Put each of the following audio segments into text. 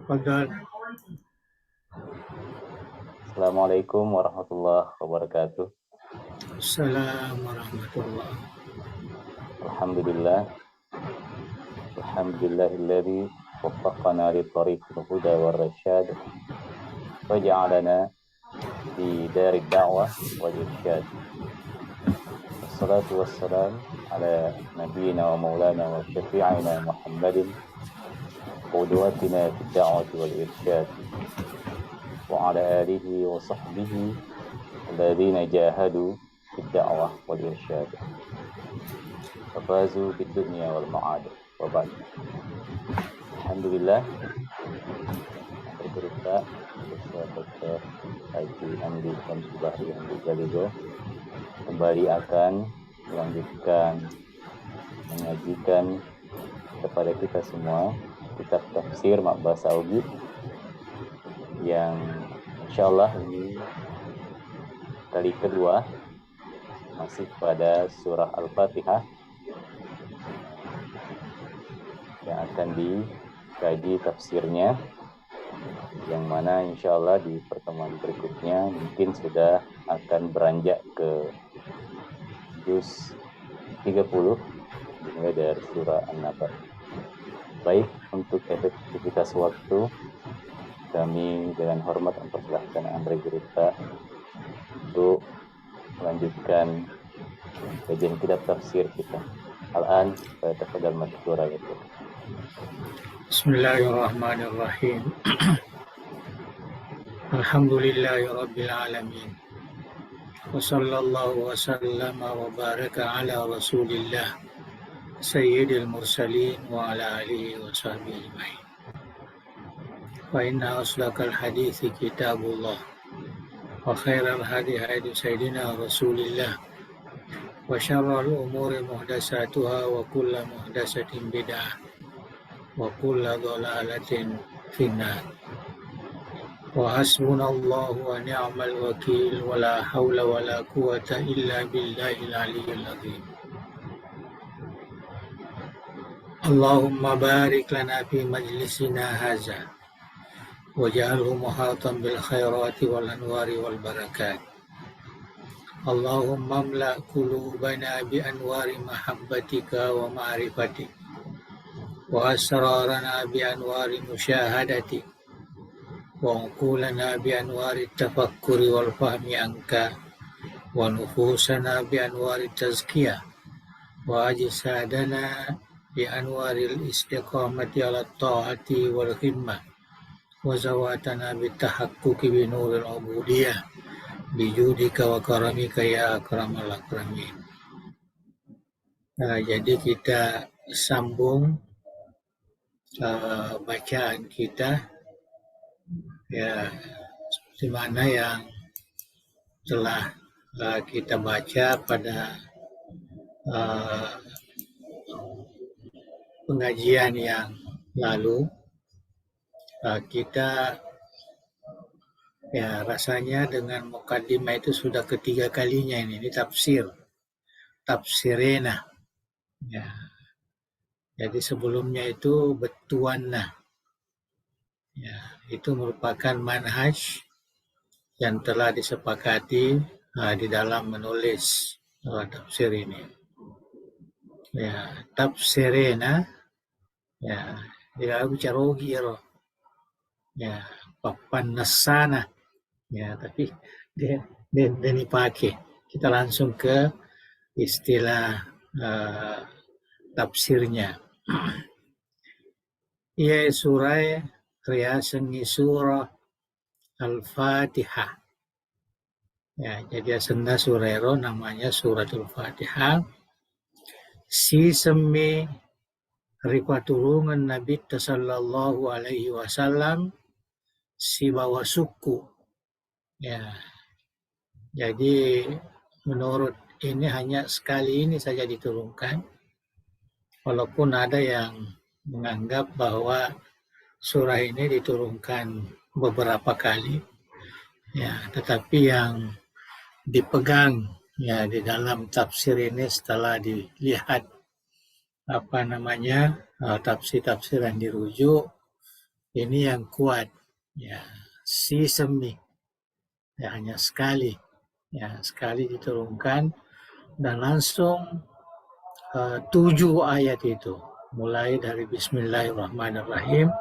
Fadal. Assalamualaikum warahmatullahi wabarakatuh. Assalamualaikum warahmatullahi. Alhamdulillah. Alhamdulillahilladzi waffaqana li tariqil huda war rasyad wa ja'alana fi darid da'wah wal irsyad. Wassalatu wassalam ala nabiyyina wa maulana wa syafi'ina Muhammadin qudwatina fid da'wati wal irsyad wa ala alihi wa sahbihi alladhina jahadu fid da'wah wal irsyad wa fazu fid dunya wal ma'ad. Wa ba'd. Alhamdulillah, bercerita bersama Dr. Haji Hamdi Syamsubahri Hamdi Jaligo kembali akan melanjutkan mengajikan kepada kita semua kitab tafsir Makbas Augi yang insyaallah ini kali kedua masih pada surah Al-Fatihah yang akan dikaji tafsirnya, yang mana insya Allah di pertemuan berikutnya mungkin sudah akan beranjak ke juz 30 dimulai dari surah An-Naba. Baik, untuk efektivitas waktu kami dengan hormat mempersilahkan Andre Gurita untuk melanjutkan kajian kitab tafsir kita. Al-an tafadhal masykurah itu. Bismillahirrahmanirrahim. Alhamdulillahirabbil alamin. Wa sallallahu wa sallama wa baraka ala Rasulillah sayyidil mursalin wa ala alihi wa sahbihi ajma'in. Wa inna asdaqal hadithi kitabullah wa khairal hadi hadi sayyidina Rasulillah wa syarrul umuri muhdatsatuha wa kullu muhdatsatin bid'ah wa kullu dhalalatin finnar. Wa hasbunallahu wa ni'mal wakil wa la hawla wa la quwwata illa billahil aliyyil azim. Allahumma barik lana fi majlisina hadza waj'alhu muhatan bil khairati wal anwari wal barakat. Allahumma amla qulubana bi anwari mahabbatika wa ma'rifatik wa asrarana bi anwari musyahadatik wa uqulana bi anwari tafakkuri wal fahmi anka wa nufusana bi anwari tazkiyah wa ajsadana bi anwari istiqamati ala ta'ati wal khidmah wa zawatana bi tahaqquqi bi nuril ubudiyah bijudika wa karamika ya akramal akramin. Jadi kita sambung bacaan kita ya, seperti mana yang telah kita baca pada pengajian yang lalu. Kita ya rasanya dengan mukaddimah itu sudah ketiga kalinya ini tafsirena ya. Jadi sebelumnya itu betuanna ya, itu merupakan manhaj yang telah disepakati di dalam menulis tafsir ini ya. Tafsirena ya, dia bicara ya, papan nasana ya, tapi dia dipakai. Kita langsung ke istilah tafsirnya. Ia surah riasangi surah Al-Fatihah ya, jadi asenda surah namanya suratul Fatihah. Si semi ripatulungan Nabi sallallahu alaihi wasallam si bawa suku ya. Jadi menurut ini hanya sekali ini saja diturunkan, walaupun ada yang menganggap bahwa surah ini diturunkan beberapa kali ya, tetapi yang dipegang ya di dalam tafsir ini setelah dilihat tafsir-tafsir yang dirujuk ini yang kuat. Ya, sesame ya, hanya sekali. Ya, sekali diturunkan dan langsung 7 ayat itu. Mulai dari Bismillahirrahmanirrahim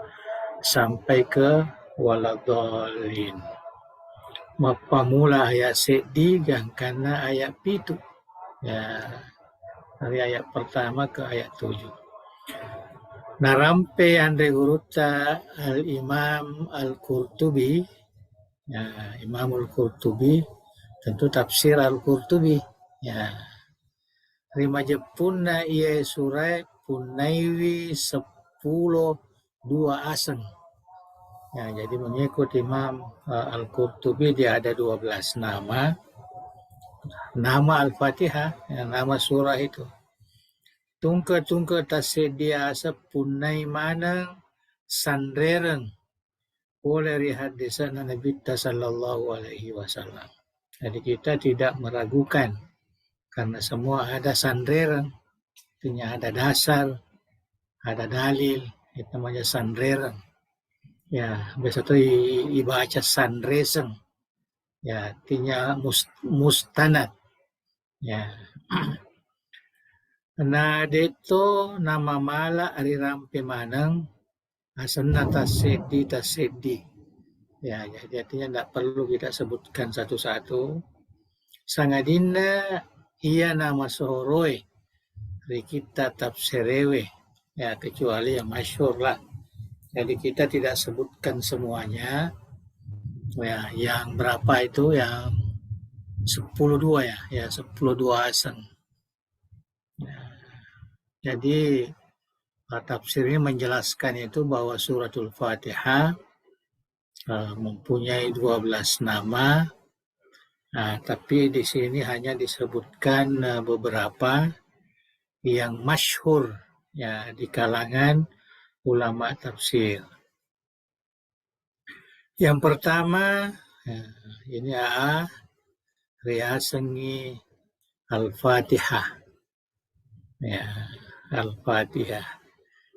sampai ke waladhalin. Mapamula ayat sedih karena ayat pitu. Ya, dari ayat pertama ke ayat 7. Narampe andre guruta al-Imam al-Qurtubi, ya, Imam al-Qurtubi, tentu tafsir al-Qurtubi. Ya, rima jepunna ia surai punaiwi 10 2 aseng. Ya, jadi mengikut Imam al-Qurtubi dia ada 12 nama. Nama al-Fatihah, ya, nama surah itu. Tungka-tungka tasedia punai manang sandreren oleh hadisan Nabi sallallahu alaihi wasallam. Jadi kita tidak meragukan karena semua ada sandreren, artinya ada dasar, ada dalil, itu namanya sandreren. Ya, biasa itu dibaca sandresen. Ya, artinya mustanad. Ya. Nah, dito nama mala ari rampe manang asalna tasedi. Ya, jadi artinya tidak perlu kita sebutkan satu-satu. Sangadina ia nama sohoroi dari kita tafsirewe. Ya, kecuali yang masyhur lah. Jadi kita tidak sebutkan semuanya. Ya, yang berapa itu yang 10-2 ya, ya 10-2 asal. Ya. Jadi tafsirnya menjelaskan itu bahwa suratul Fatihah mempunyai 12 nama. Nah, tapi di sini hanya disebutkan beberapa yang masyhur ya di kalangan ulama tafsir. Yang pertama ini riasengi al-Fatihah. Ya, al-Fatihah.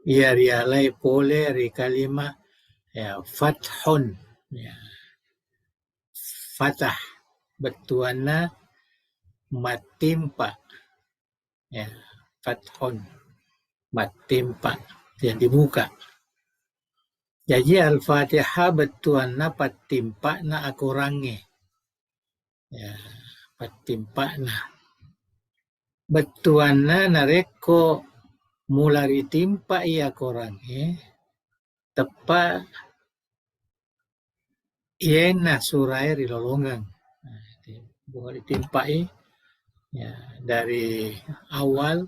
Ia rialai pole ri kalimah ya fathun. Ya. Fatah betuana matimpa. Ya, fathun matimpa yang dibuka. Jadi al-Fatihah betuana patimpa na akurangi. Ya, patimpa na. Betuana nareko mulari timpa ia korang tepa iena surai rilolongang bunga ditimpai ya dari awal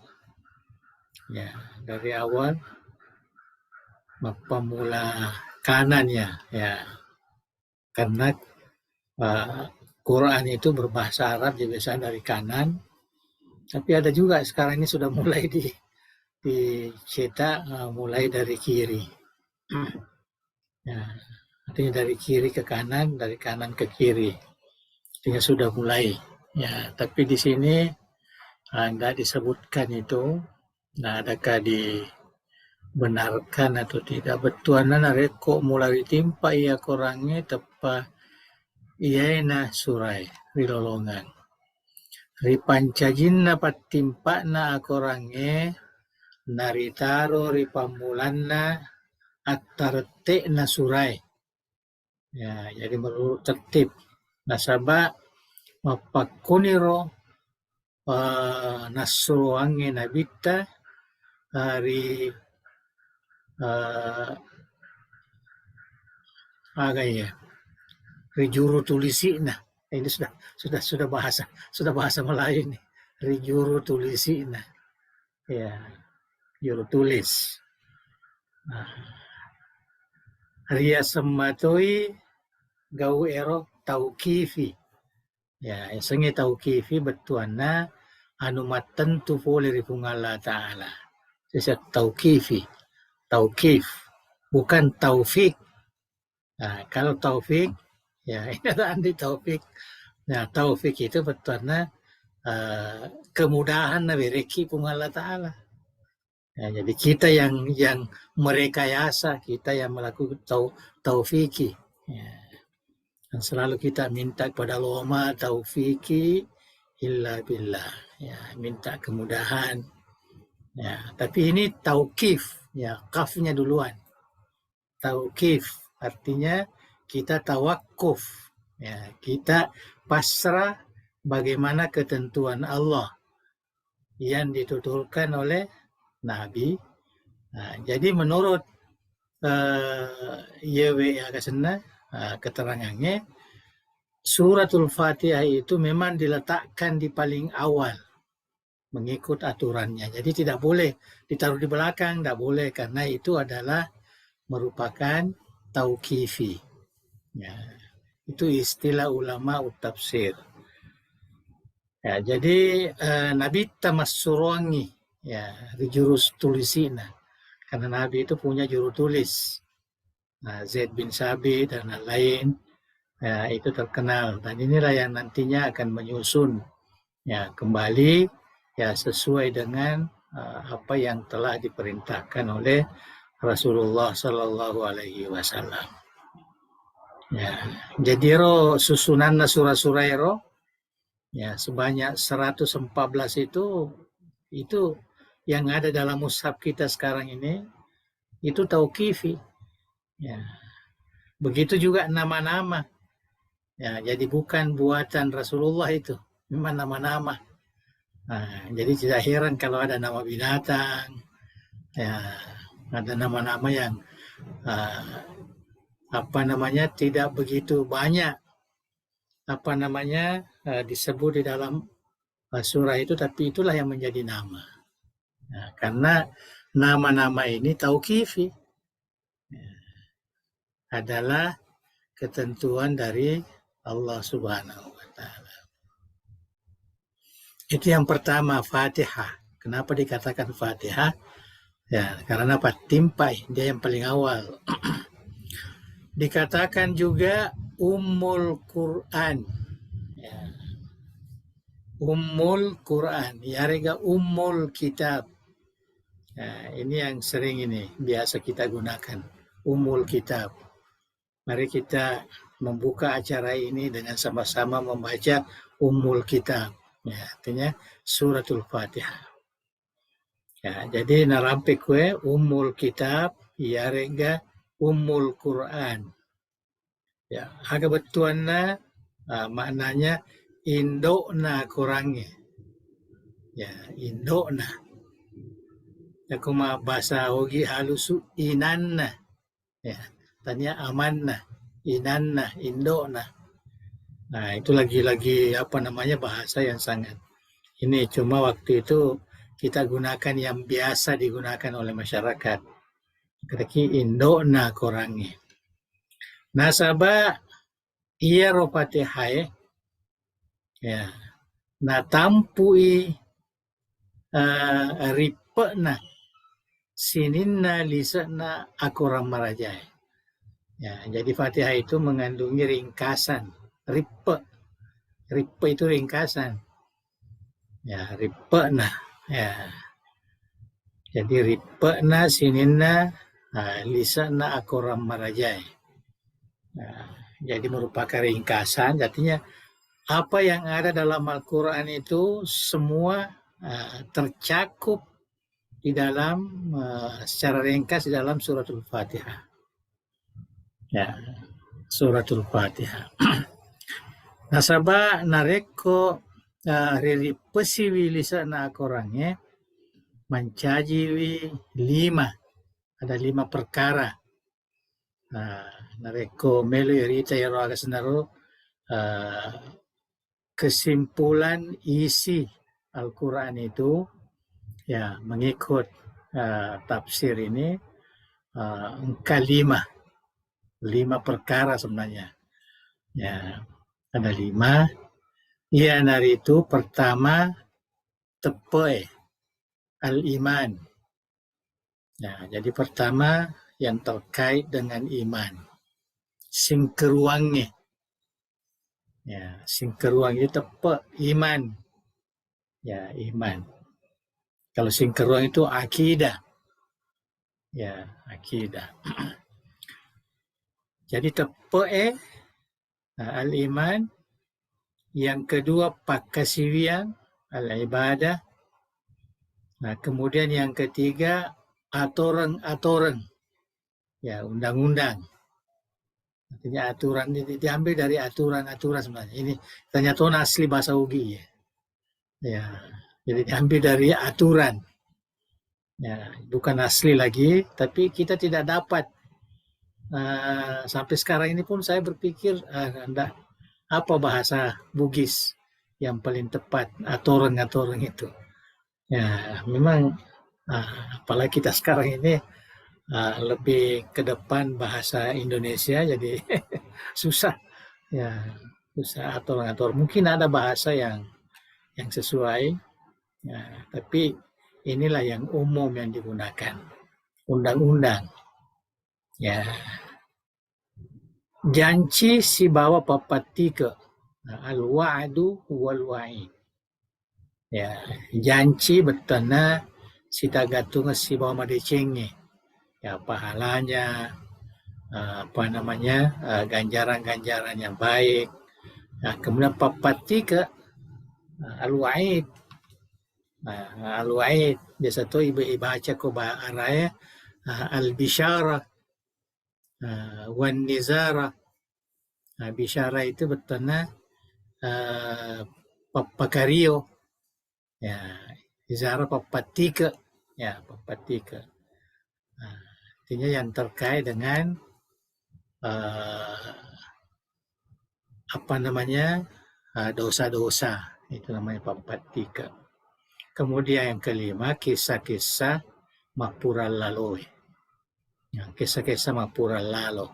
pemula kanannya ya karena Quran itu berbahasa Arab biasanya dari kanan. Tapi ada juga sekarang ini sudah mulai dicetak mulai dari kiri. Ya, artinya dari kiri ke kanan, dari kanan ke kiri. Artinya sudah mulai. Ya, tapi di sini tidak disebutkan itu. Nah, adakah dibenarkan atau tidak? Betuanan reko mulai ditimpa ia korangnya tepa iyaina surai rilolongan. Ripancajinna patimpana akorange naritaro ripamulanna attartekna surai. Ya, jadi menurut tertib nasaba mapakuniro nasuange nabita hari agaya rijuru tulisina. Ini sudah bahasa Melayu nih. Rijuru tulisina. Ya, juru tulis. Ria sematoi gau ero taukifi. Ya, sengi taukifi betuana anu matentu pole ripung Allah Ta'ala. Sisa taukifi. Taukif. Bukan taufik. Nah, kalau taufik ya, ini ada andi taufik. Nah, taufik itu betulnya kemudahan nabi reki pun Allah Ta'ala. Ya, jadi kita yang merekayasa, kita yang melakukan taufiki. Ya. Dan selalu kita minta kepada Allah, ma taufiki illa billah. Ya, minta kemudahan. Ya, tapi ini taukif, ya, kafnya duluan. Taukif artinya kita tawakuf. Ya, kita pasrah bagaimana ketentuan Allah yang dituturkan oleh Nabi. Nah, jadi menurut YWA kesana keterangannya, suratul Fatihah itu memang diletakkan di paling awal mengikut aturannya. Jadi tidak boleh ditaruh di belakang, tidak boleh, karena itu adalah merupakan tauqifi. Ya, itu istilah ulama tafsir. Ya, jadi Nabi tamassurangi, ya, jurus tulisina. Karena Nabi itu punya juru tulis. Nah, Zaid bin Sabit dan lain-lain, ya, itu terkenal. Dan inilah yang nantinya akan menyusun, ya, kembali, ya, sesuai dengan apa yang telah diperintahkan oleh Rasulullah Sallallahu Alaihi Wasallam. Ya, jadi susunan surah-surah ya sebanyak 114 itu yang ada dalam mushaf kita sekarang ini itu tauqifi. Ya. Begitu juga nama-nama. Ya, jadi bukan buatan Rasulullah itu, memang nama-nama. Nah, jadi tidak heran kalau ada nama binatang, ya, ada nama-nama yang tidak begitu banyak disebut di dalam surah itu, tapi itulah yang menjadi nama. Nah, karena nama-nama ini tauqifi, adalah ketentuan dari Allah Subhanahu wa Ta'ala. Itu yang pertama, Fatihah. Kenapa dikatakan Fatihah? Ya, karena apa? Timpai, dia yang paling awal. Dikatakan juga Ummul Quran. Ya. Ummul Quran, ya rega Ummul Kitab. Nah, ini yang sering ini biasa kita gunakan, Ummul Kitab. Mari kita membuka acara ini dengan sama-sama membaca Ummul Kitab. Ya, artinya suratul Fatihah. Ya, jadi narampe kue Ummul Kitab, ya rega Ummul Quran. Ya, agak betuanna maknanya indokna kurangnya. Ya, indokna. Ya, kuma bahasa hogi halusu inanna. Ya, tanya amanna, inanna, indokna. Nah, itu lagi-lagi bahasa yang sangat ini, cuma waktu itu kita gunakan yang biasa digunakan oleh masyarakat. Kaki indokna kurangnya. Nasaba iya Fatihah, ya. Na tampui ripena sininna lisana akuram marajai. Ya, jadi Fatihah itu mengandungi ringkasan. Ripe itu ringkasan. Ya, ripena. Ya. Jadi ripena sininna lisana akuram marajai. Nah, jadi merupakan ringkasan, artinya apa yang ada dalam Al-Quran itu semua tercakup di dalam secara ringkas di dalam suratul Fatihah. Ya, suratul Fatihah. Nasaba nareko riri pesiwi lisana korangnya mencajiwi 5. Ada 5 perkara. Nareko melu irita yaro aga senaro kesimpulan isi Al-Quran itu, ya, mengikut tafsir ini angka 5 perkara sebenarnya. Ya, ada 5. Ya, dari itu pertama tepe al-iman. Ya, jadi pertama yang terkait dengan iman. Sing keruangnya. Ya, sing keruang itu tepe iman. Ya, iman. Kalau sing keruang itu akidah. Ya, akidah. Jadi tepe al-iman, yang kedua pakasiwian al-ibadah. Nah, kemudian yang ketiga aturan-aturan, ya undang-undang. Artinya aturan ini diambil dari aturan-aturan sebenarnya. Ini ternyata asli bahasa Ugi ya. Ya, jadi diambil dari aturan. Ya, bukan asli lagi, tapi kita tidak dapat sampai sekarang ini pun saya berpikir apa bahasa Bugis yang paling tepat, aturan-aturan itu. Ya, memang apalagi kita sekarang ini lebih ke depan bahasa Indonesia, jadi susah. Ya, susah aturan-aturan. Mungkin ada bahasa yang sesuai, ya, tapi inilah yang umum yang digunakan. Undang-undang. Ya. Janji si bawa papatika. Al-wa'du wal wa'id. Ya, janji betana si tagatung si bawa madecengnya. Ya, pahalanya, ganjaran-ganjaran yang baik. Nah, kemudian papatika al-wa'id. Al-wa'id biasa tu ibaca ko ba araya al-bisyara wan nizara. Bisyara itu betulnya papakario, ya nizara papatika, ya papatika. Artinya yang terkait dengan dosa-dosa, itu namanya papatika. Kemudian yang kelima, kisah-kisah mapura lalu. Ya, kisah-kisah mapura lalu.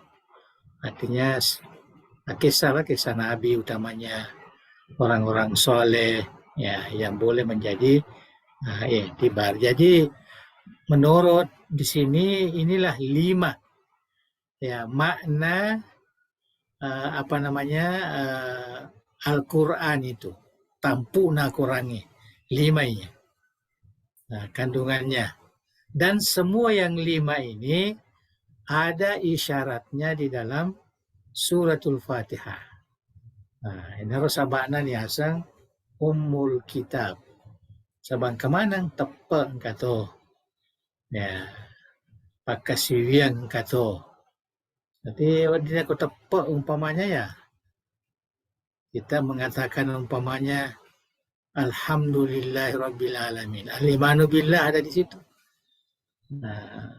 Artinya kisah Nabi, utamanya orang-orang soleh, ya, yang boleh menjadi iktibar. Jadi menurut di sini inilah 5 ya makna Al-Quran itu, tampuna Qurannya 5 ini. Nah, kandungannya. Dan semua yang 5 ini ada isyaratnya di dalam suratul Fatihah. Nah, ini harus sabana ni asang Ummul Kitab. Sabang kemanang tepe kato. Ya. Pakasiwian kato. Jadi dia aku tepe umpamanya ya. Kita mengatakan umpamanya Alhamdulillahirabbil alamin. Al-imanu billah ada di situ. Nah,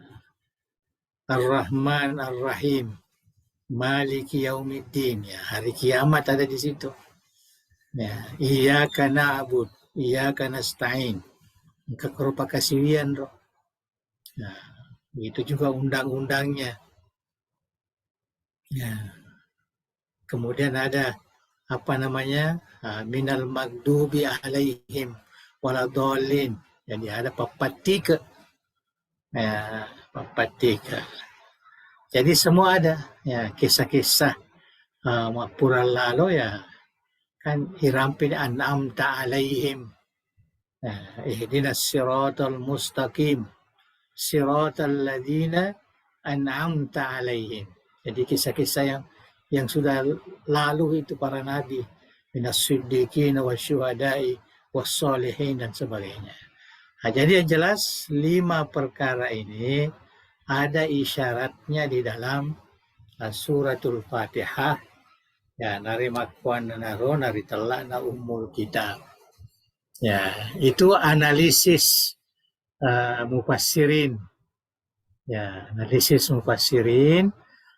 Ar-Rahman Ar-Rahim. Maliki Yaumiddin, ya, hari kiamat ada di situ. Ya, iyyaka na'bud, iyyaka nasta'in. Kekerupa kasiwian roh. Nah, itu juga undang-undangnya. Ya. Kemudian ada minal magdubi alaihim waladhalin. Jadi ada papatika. Ya, papatika. Jadi semua ada, ya, kisah-kisah mapura lalu, ya kan irampin an'amta alaihim. Ihdinas siratal mustaqim. Siratal ladzina an'amta alaihim. Jadi kisah-kisah yang sudah lalu itu para nabi, minas siddiqin wasyuhada'i wassalihin dan sebagainya. Nah, jadi yang jelas 5 perkara ini ada isyaratnya di dalam suratul Fatihah. Ya, nari makuan naro nari telak na Ummul Kitab. Ya, itu analisis mufassirin. Ya, analisis mufassirin.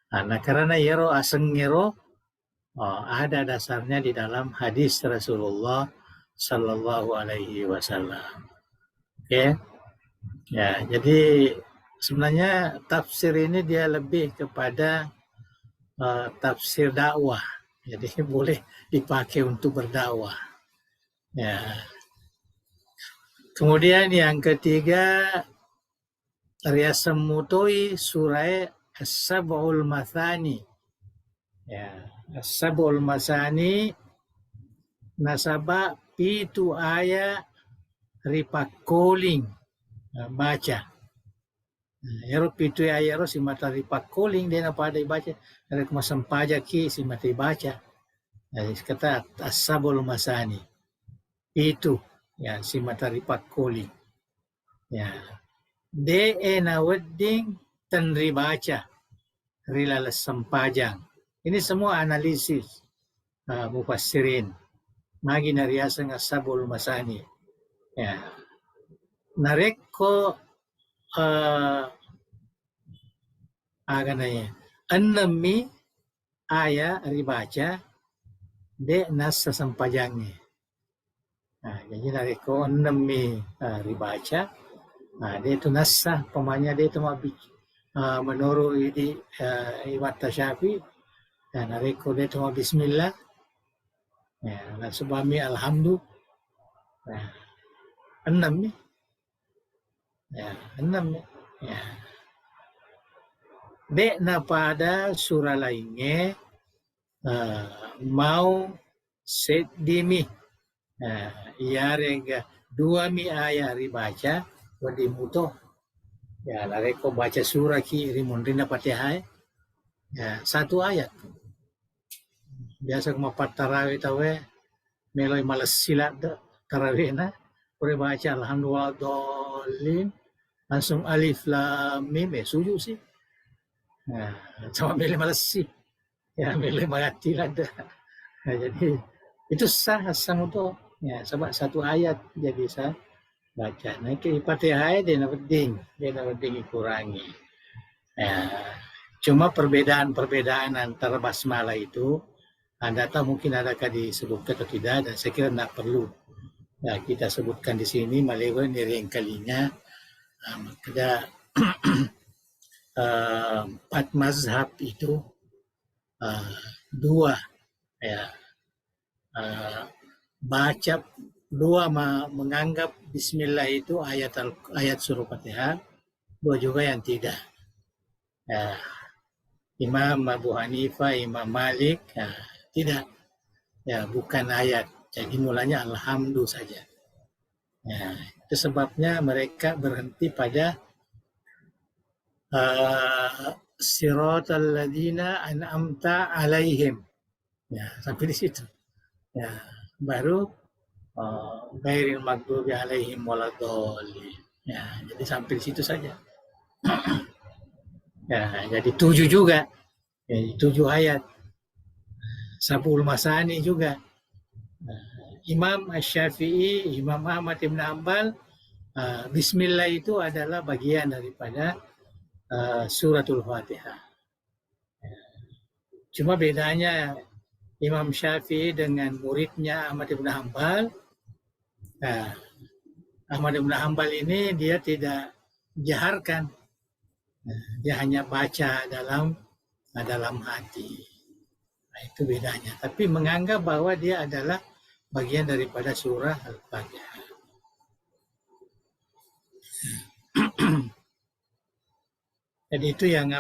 Nah, karena yero aseng yero ada dasarnya di dalam hadis Rasulullah Sallallahu Alaihi Wasallam. Oke. Ya, jadi sebenarnya tafsir ini dia lebih kepada tafsir dakwah. Jadi boleh dipakai untuk berdakwah. Ya. Kemudian yang ketiga, riasamutoi surah As-Sab'ul Mathani. Ya, As-Sab'ul Mathani nasaba pitu aya ripakoling baca. Erop itu ayaro si matari pakoling dia apa ada baca dari kemasam pajak ki si materi baca. Jadi kata asabul masani itu ya si matari pakoling ya de ena wedding tenri baca rila sempajang. Ini semua analisis mufassirin magi nariasa asabul masani ya nareko agananya enemi aya ribaca de nasa sampajangnya. Nah, jadi dari ko enemi ribaca, dia itu nasa pemanya dia itu menurut ini Imam Syafi'i dan dari ko dia itu bismillah, ya, subhami alhamdulillah, nah, enam ya, enam ya. De na pada surah lainnya mau sedimi iarega dua mi ayat ribaca wadi muto ya lareko baca surah ki rimundrina patihai ya satu ayat biasa kumapat tarawih tawe meloi malas silat tarawih na pure baca alhamdulillah dolin langsung alif lam mim sujud sih. Nah, cuma milih malas sih, ya milih mati ada. Nah, jadi itu sah untuk ya sebab satu ayat dia bisa baca. Nah, ke Fatihah dia penting dikurangi. Ya, cuma perbedaan antara basmalah itu Anda tahu mungkin adakah disebutkan atau tidak dan saya kira tidak perlu. Ya, kita sebutkan di sini melewa ini yang kalinya maka empat mazhab itu dua ya baca dua menganggap bismillah itu ayat surah Fatihah, dua juga yang tidak. Ya, Imam Abu Hanifah, Imam Malik tidak, ya bukan ayat. Jadi mulanya alhamdulillah saja. Ya, itu sebabnya mereka berhenti pada siratal ladzina an'amta alaihim. Ya, sampai di situ. Ya, baru ghairil maghdubi alaihim waladdallin. Ya, jadi sampai di situ saja. Ya, jadi 7 juga. Ya, 7 ayat. Sabul Masani juga. Imam Asy-Syafi'i, Imam Ahmad Ibn Hanbal, bismillah itu adalah bagian daripada suratul Fatihah. Cuma bedanya Imam Syafi'i dengan muridnya Ahmad Ibn Hanbal. Ahmad Ibn Hanbal ini dia tidak jaharkan. Dia hanya baca dalam hati. Nah, itu bedanya. Tapi menganggap bahwa dia adalah bagian daripada surah Al-Fatihah. Jadi itu yang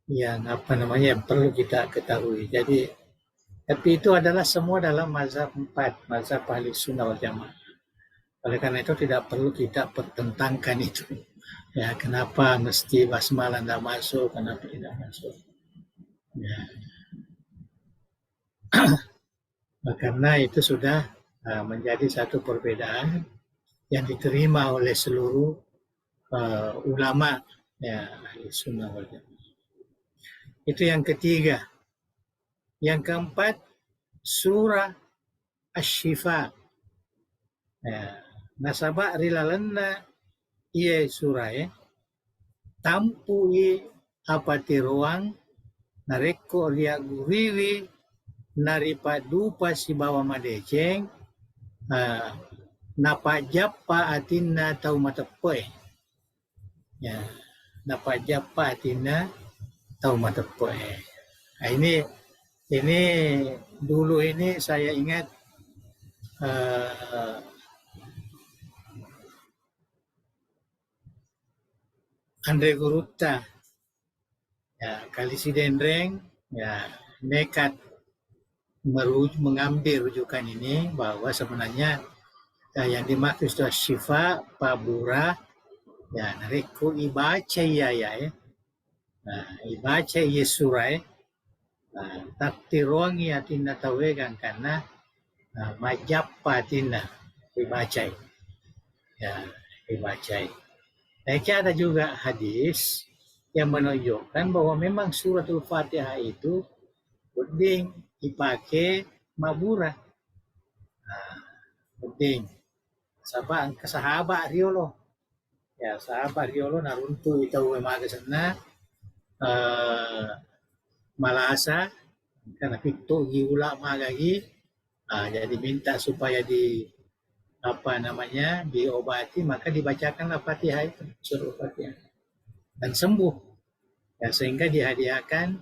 yang perlu kita ketahui. Jadi tapi itu adalah semua dalam mazhab 4, mazhab ahli sunnah wal jamaah. Oleh karena itu tidak perlu kita pertentangkan itu. Ya, kenapa mesti basmalah tidak masuk, kenapa tidak masuk. Ya. Karena itu sudah menjadi satu perbedaan yang diterima oleh seluruh ulama ya ahli sunnah wal jamaah. Itu yang ketiga. Yang keempat, surah Asy-Syifa. Ya, nasabak rilalanna iya surah ya. Tampu apati ruang nareko ria guriwi naripadupa si bawa madeceng napajappa atinna tau matepoe. Ya, napajappa atinna tau matepoe. Nah, ini dulu ini saya ingat Andre Gurutta ya kali si Dendreng ya nekat mengambil rujukan ini bahwa sebenarnya yang dimaksud itu syifa, paburah, Ya, nareko ibaca ya. Ibaca ya surah. Taktirongi atina tawegan karena majappa atina dibaca. Ya, dibaca. Tapi ada juga hadis yang menunjukkan bahwa memang suratul Fatihah itu penting dipakai mabura. Penting. Sabang kesahabat riolo. Ya, sahabat riolo naruntu itaw maga sana malasa karena pito giula magagi. Jadi minta supaya diobati, maka dibacakanlah Fatihah itu, surah Fatihah, dan sembuh. Ya, sehingga dihadiahkan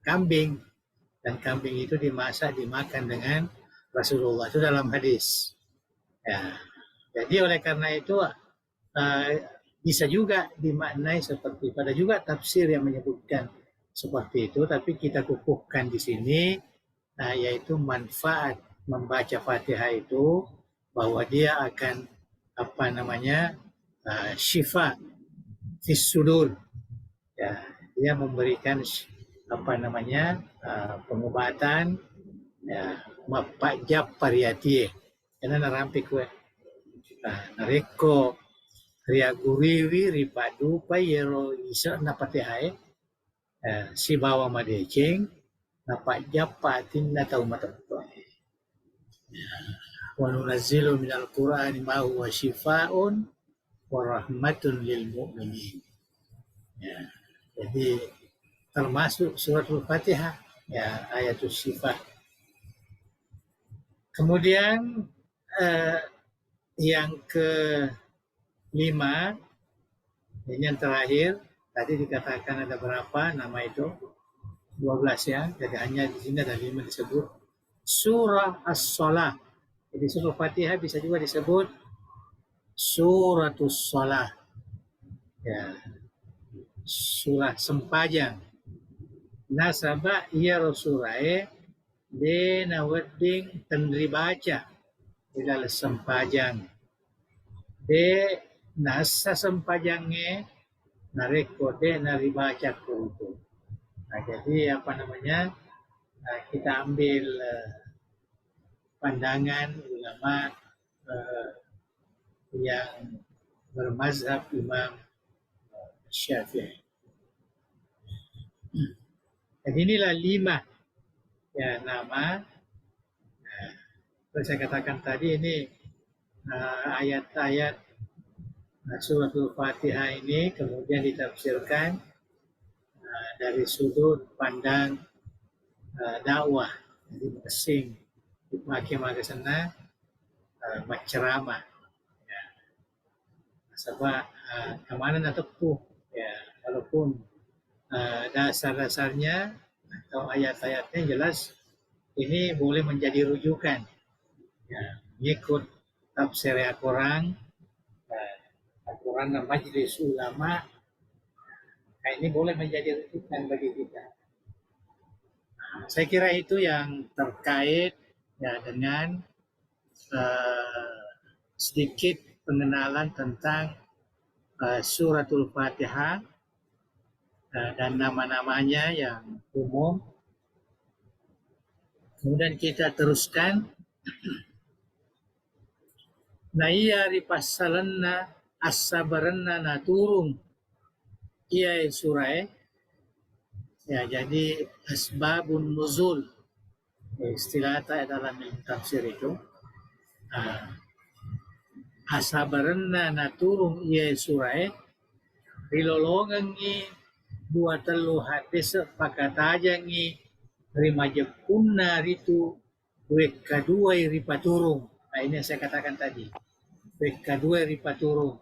kambing, dan kambing itu dimasak dimakan dengan Rasulullah, itu dalam hadis. Ya, jadi oleh karena itu bisa juga dimaknai seperti pada juga tafsir yang menyebutkan seperti itu, tapi kita kukuhkan di sini yaitu manfaat membaca Fatihah itu bahwa dia akan syifa fis sudur. Ya, dia memberikan pengobatan ya mapajap pariatie. Karena narampi kue. Nareko ria guriwi ripadu payero isa na Fatihah si bawa madeceng napajap patin na tau matapto. Wa nunazzilu minal Qur'ani ma huwa syifaa'un wa rahmatun lil mu'minin. Ya, jadi termasuk suratul Fatihah ya ayatul syifa. Kemudian yang ke-5 ini yang terakhir, tadi dikatakan ada berapa nama itu? 12 ya. Jadi hanya di sini ada 5 disebut surah as-shalah. Jadi surah Fatihah bisa juga disebut suratus shalah. Ya. Surah sempajang. Nasaba iya Rasulae de nawedding tendri baca ila sempajang. De nasa sempajangnya narekode naribaca kurutu. Jadi kita ambil pandangan ulama yang bermazhab Imam Syafi'i. Jadi inilah 5 ya nama. Seperti saya katakan tadi ini ayat-ayat suratul Fatihah ini kemudian ditafsirkan dari sudut pandang dakwah, jadi masing dipakai sana berceramah. Ya. Sebab kemana nak tepuh ya, walaupun dasar-dasarnya atau ayat-ayatnya jelas ini boleh menjadi rujukan ya, mengikut tafsir Al-Quran dan Majelis Ulama. Ini boleh menjadi rujukan bagi kita. Saya kira itu yang terkait ya dengan sedikit pengenalan tentang suratul Fatihah dan nama-namanya yang umum. Kemudian kita teruskan. Na iya ripassalanna as-sabaranna naturung iya surah. Ya, jadi asbabun nuzul istilah dalam tafsir itu asabaranna naturung iya surah rilolongan ngi buat telu hati sepakatajangi rimajepunna ritu wek kedua ripaturung. Nah, ini yang saya katakan tadi. Wek kedua ripaturung.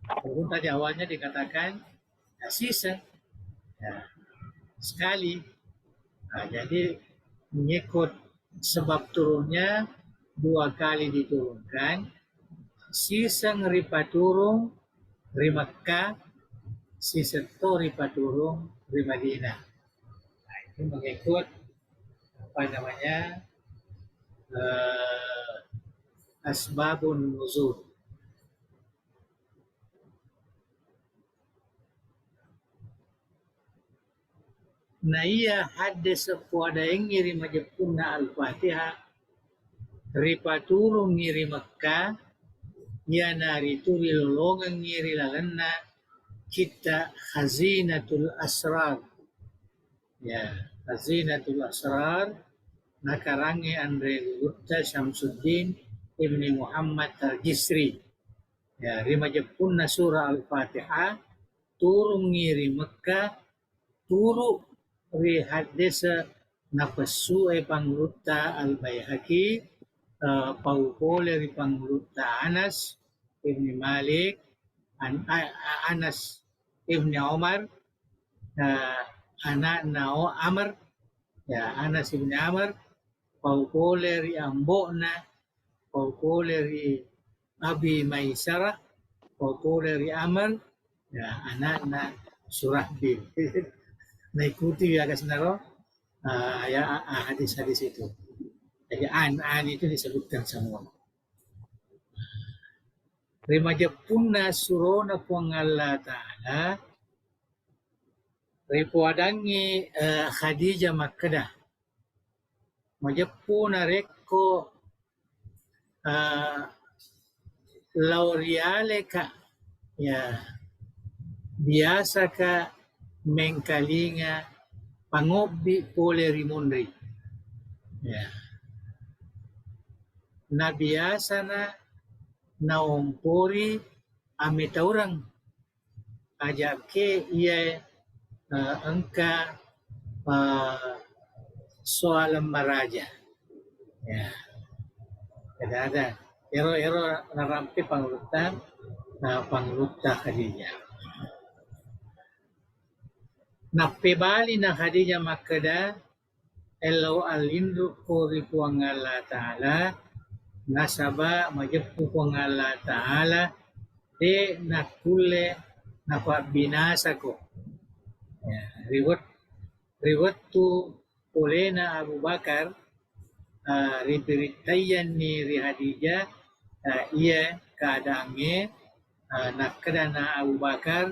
Walaupun tadi awalnya dikatakan sisa ya, sekali. Nah, jadi mengikut sebab turunnya 2 kali diturunkan. Sisa ripaturung rimakka, sisa to ripaturung rimadina. Nah, itu mengikut asbabun nuzul. na iya hadis sepuada yang ngiri majapuna al-Fatihah ripaturung ngiri Mekah ya nari turi lolongan ngiri lalana kita khazinatul asrar ya khazinatul asrar nakarangi Andre Gupta Syamsuddin Ibni Muhammad Tarjisri ya rima jepuna surah al-Fatihah turung ngiri Mekah turu ri hadis napasu pangluta al-Baihaqi paupole ri pangluta Anas ibni Malik Anas ibni Umar anak nao Amr ya Anas ibni Amr paupole ri ambokna paupole ri Abi Maisarah paupole ri Amr ya anak Surahbil mengikuti ya kasnaro ya hadis-hadis itu. Jadi an itu disebutkan semua. Remaja punna surona puang Allah Ta'ala ripuadangi Khadijah Makkadah majapuna rekko lauriale ka ya biasa ka mengkalinga pangobi pole rimundri ya na biasa na naompori amita orang ajak ke ia engka soal maraja ya ada ero narampi panglutan pangluta Khadijah napebali na Khadijah Makkadah elo alindru kori puang Allah Ta'ala nasaba majepu puang Allah Ta'ala de nakule napabinasa ko ya, riwat tu polena Abu Bakar riberitayan ni ri Khadijah ia keadaannya nakadana Abu Bakar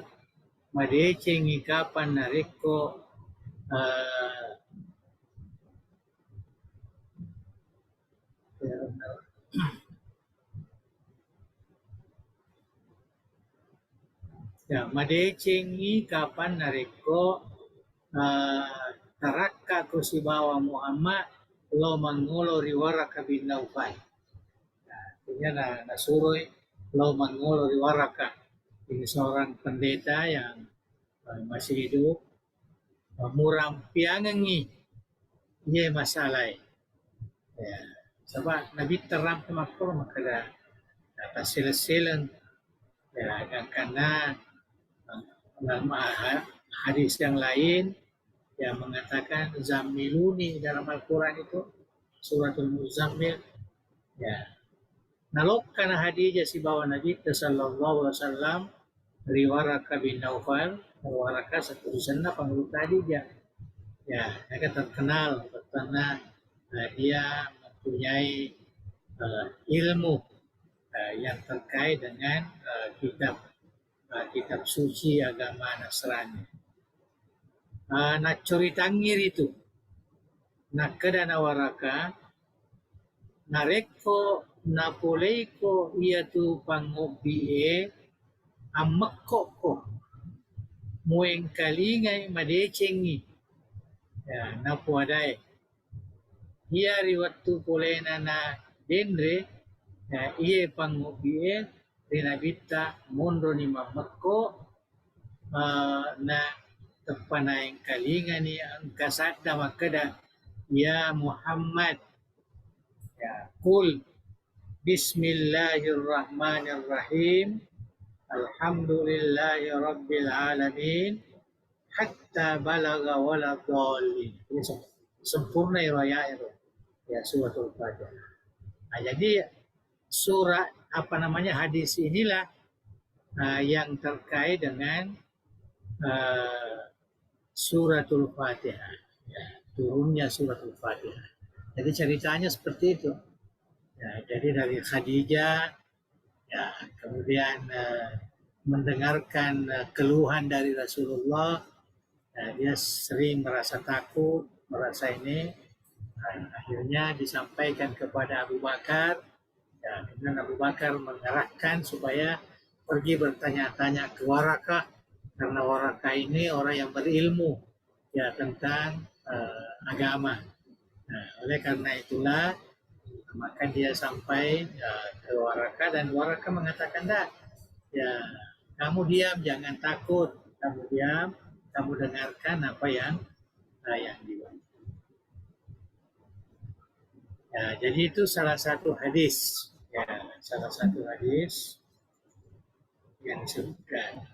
madeceng ikapan nareko ya madeceng ikapan nareko tarakka kusibawa Muhammad lo mangulo riwaraka bin Naufal artinya nasuroy lo mangulo riwaraka ini seorang pendeta yang masih hidup murampiangangi ia masalah ya sebab Nabi terang kemakor maka atas silang ya karena dalam hadis yang lain yang mengatakan zamiluni dalam Al-Quran itu suratul Muzammil ya nalokkan Khadijah si bawa Nabi sallallahu alaihi wasallam riwaraka bin Naufal waraka seterusnya panggil Khadijah ya mereka terkenal karena dia mempunyai ilmu yang terkait dengan kitab suci agama Nasrani. Nak ceritangir itu nak kedana waraka nareko napoleko ia tu pangobie amakko mueng kalingai madecengi ya napuadai ia riwatu polena na dendre ya ia pangobie rinabita mondo ni mamakko na terpanaing kalinga ni ang kasada makada ya Muhammad ya kul bismillahirrahmanirrahim alhamdulillahi rabbil alamin hatta balagha wala dhalin sempurna ya suratul Fatihah. Nah, jadi surat hadis inilah yang terkait dengan suratul Fatihah ya, turunnya suratul Fatihah. Jadi ceritanya seperti itu ya, jadi dari Khadijah ya kemudian mendengarkan keluhan dari Rasulullah Nah, dia sering merasa takut, merasa ini. Nah, akhirnya disampaikan kepada Abu Bakar. Ya, kemudian Abu Bakar mengarahkan supaya pergi bertanya-tanya ke Warakah, karena Warakah ini orang yang berilmu ya tentang agama. Nah, oleh karena itulah maka dia sampai ke Warakah, dan Warakah mengatakan, "Dah, ya kamu diam, jangan takut, kamu diam, kamu dengarkan apa yang dibaca." Ya, jadi itu salah satu hadis, ya, salah satu hadis yang disebutkan.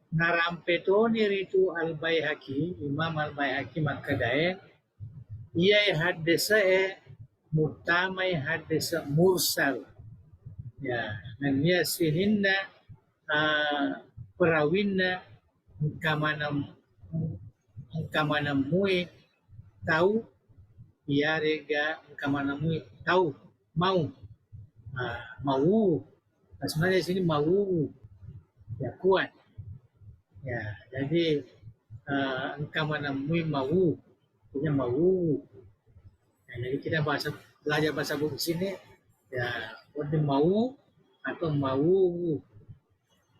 Narampetoni ritu al-Baihaqi, Imam al-Baihaqi makadae, ia hadisa mutamai hadisa mursal. Ya, dan ia sihinna perawinna kamana mui tahu, ia rega kamana mui tahu mau mau. Nah, sebenarnya di sini mau ya kuat. Ya, jadi engkau menemui mau, punya mau. Ya, jadi kita belajar bahasa buku sini, ya, kode mau atau mau.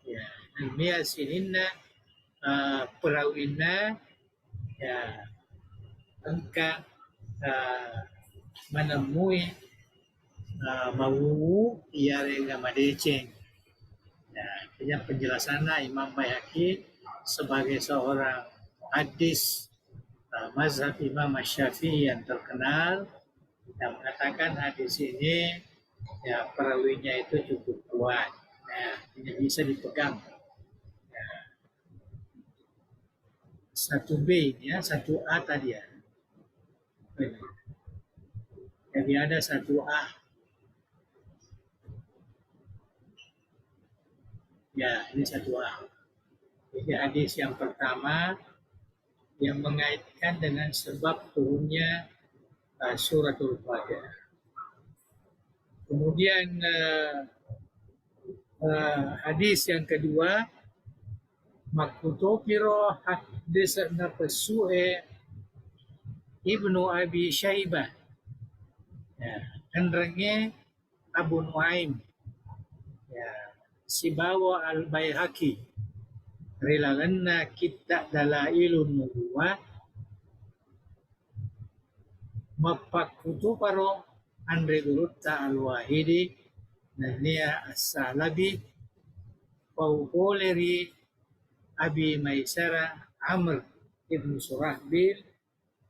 Ya, ini asinina perawina, ya, engkau menemui mau ia rega madeceng. Ya, artinya penjelasannya Imam Baihaqi sebagai seorang hadis mazhab Imam Syafi'i yang terkenal, yang mengatakan hadis ini ya perawinya itu cukup kuat, ya, tidak bisa dipegang. Ya, satu B ya, satu A tadi ya. Jadi ada satu A. Ya, ini satu A. Jadi hadis yang pertama yang mengaitkan dengan sebab turunnya suratul Fatihah. Kemudian hadis yang kedua, makutopiro hadis nafsu'e Ibnu Abi Syaibah. Ya, henrenge Abu Nuaim. Ya, Sibawa al-Baihaqi. Rilalanna kita dalailun nubuwah. Mapakutuparo Andre Gurutta al-Wahidi Nania as-Salabi Paupoleri Abi Maisara Amr ibn Surahbil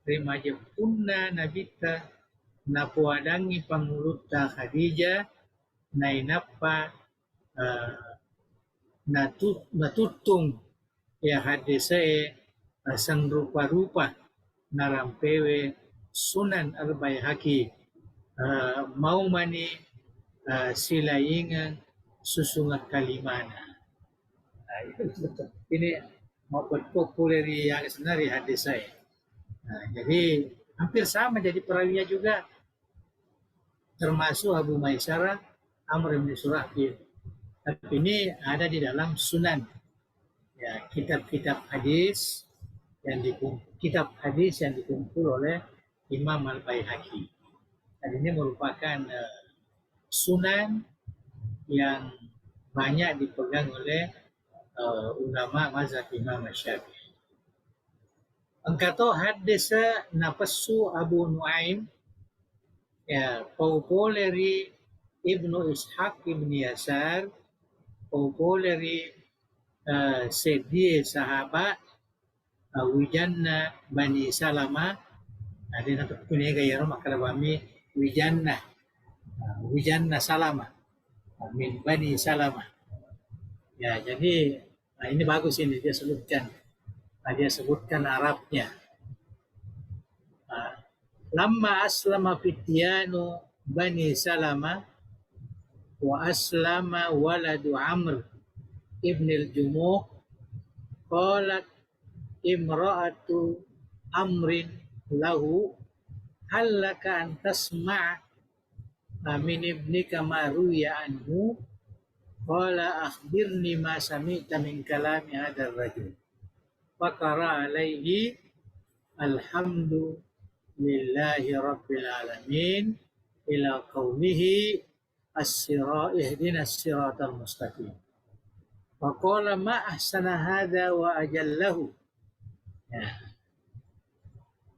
Rimajib Punna Nabita Napuadangi Pangulutta Khadijah Nainapa Natutung ya hadise sang rupa-rupa narampewe Sunan al-Baihaqi mau mani silaingan susungat kalimana. Nah, itu betul. Ini maupun populer yang sebenarnya hadis saya. Nah, jadi hampir sama, jadi perawinya juga termasuk Abu Maisarah Amr bin Surahbil. Tapi ini ada di dalam Sunan. Ya, kitab-kitab hadis yang dikumpul oleh Imam al-Baihaqi. Dan ini merupakan sunan yang banyak dipegang oleh ulama mazhab Imam Syafi'i. Angkato hadis nafsu Abu Nuaim ya populeri Ibnu Ishaq ibn Yasar populeri sedih sahabat Wijanna Bani Salama. Ada nanti punya gaya makalabami Wijanna Salama min Bani Salama. Ya, jadi ini bagus, ini dia sebutkan. Dia sebutkan Arabnya. Lamma aslama fityanu Bani Salama wa aslama waladu Amr ibn al-Jumuh qalat imra'atu Amrin lahu hal laka an tasma' min ibnika ma ruya anhu qala akhbirni ma sami'ta min kalami hadzal rajul. Faqara alaihi alhamdulillahi rabbil alamin ila qaulihi ihdinas siratal mustaqim. Faqala ma ahsana hadza wa ajallahu. Ya.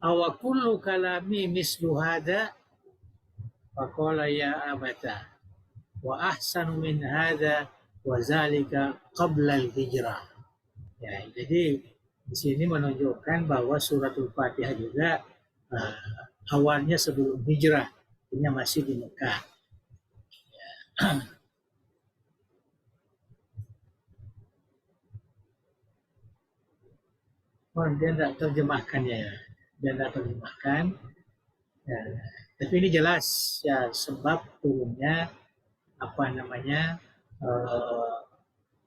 Awa kullu kalami mislu hadza. Faqala ya abata wa ahsanu min hadza wa zalika qabla al-hijrah. Ya, jadi di sini menunjukkan bahwa suratul Fatihah juga awalnya sebelum hijrah, ini masih di Mekah. Oh, dia tidak terjemahkannya ya, dia tidak terjemahkan. Ya, tapi ini jelas ya sebab turunnya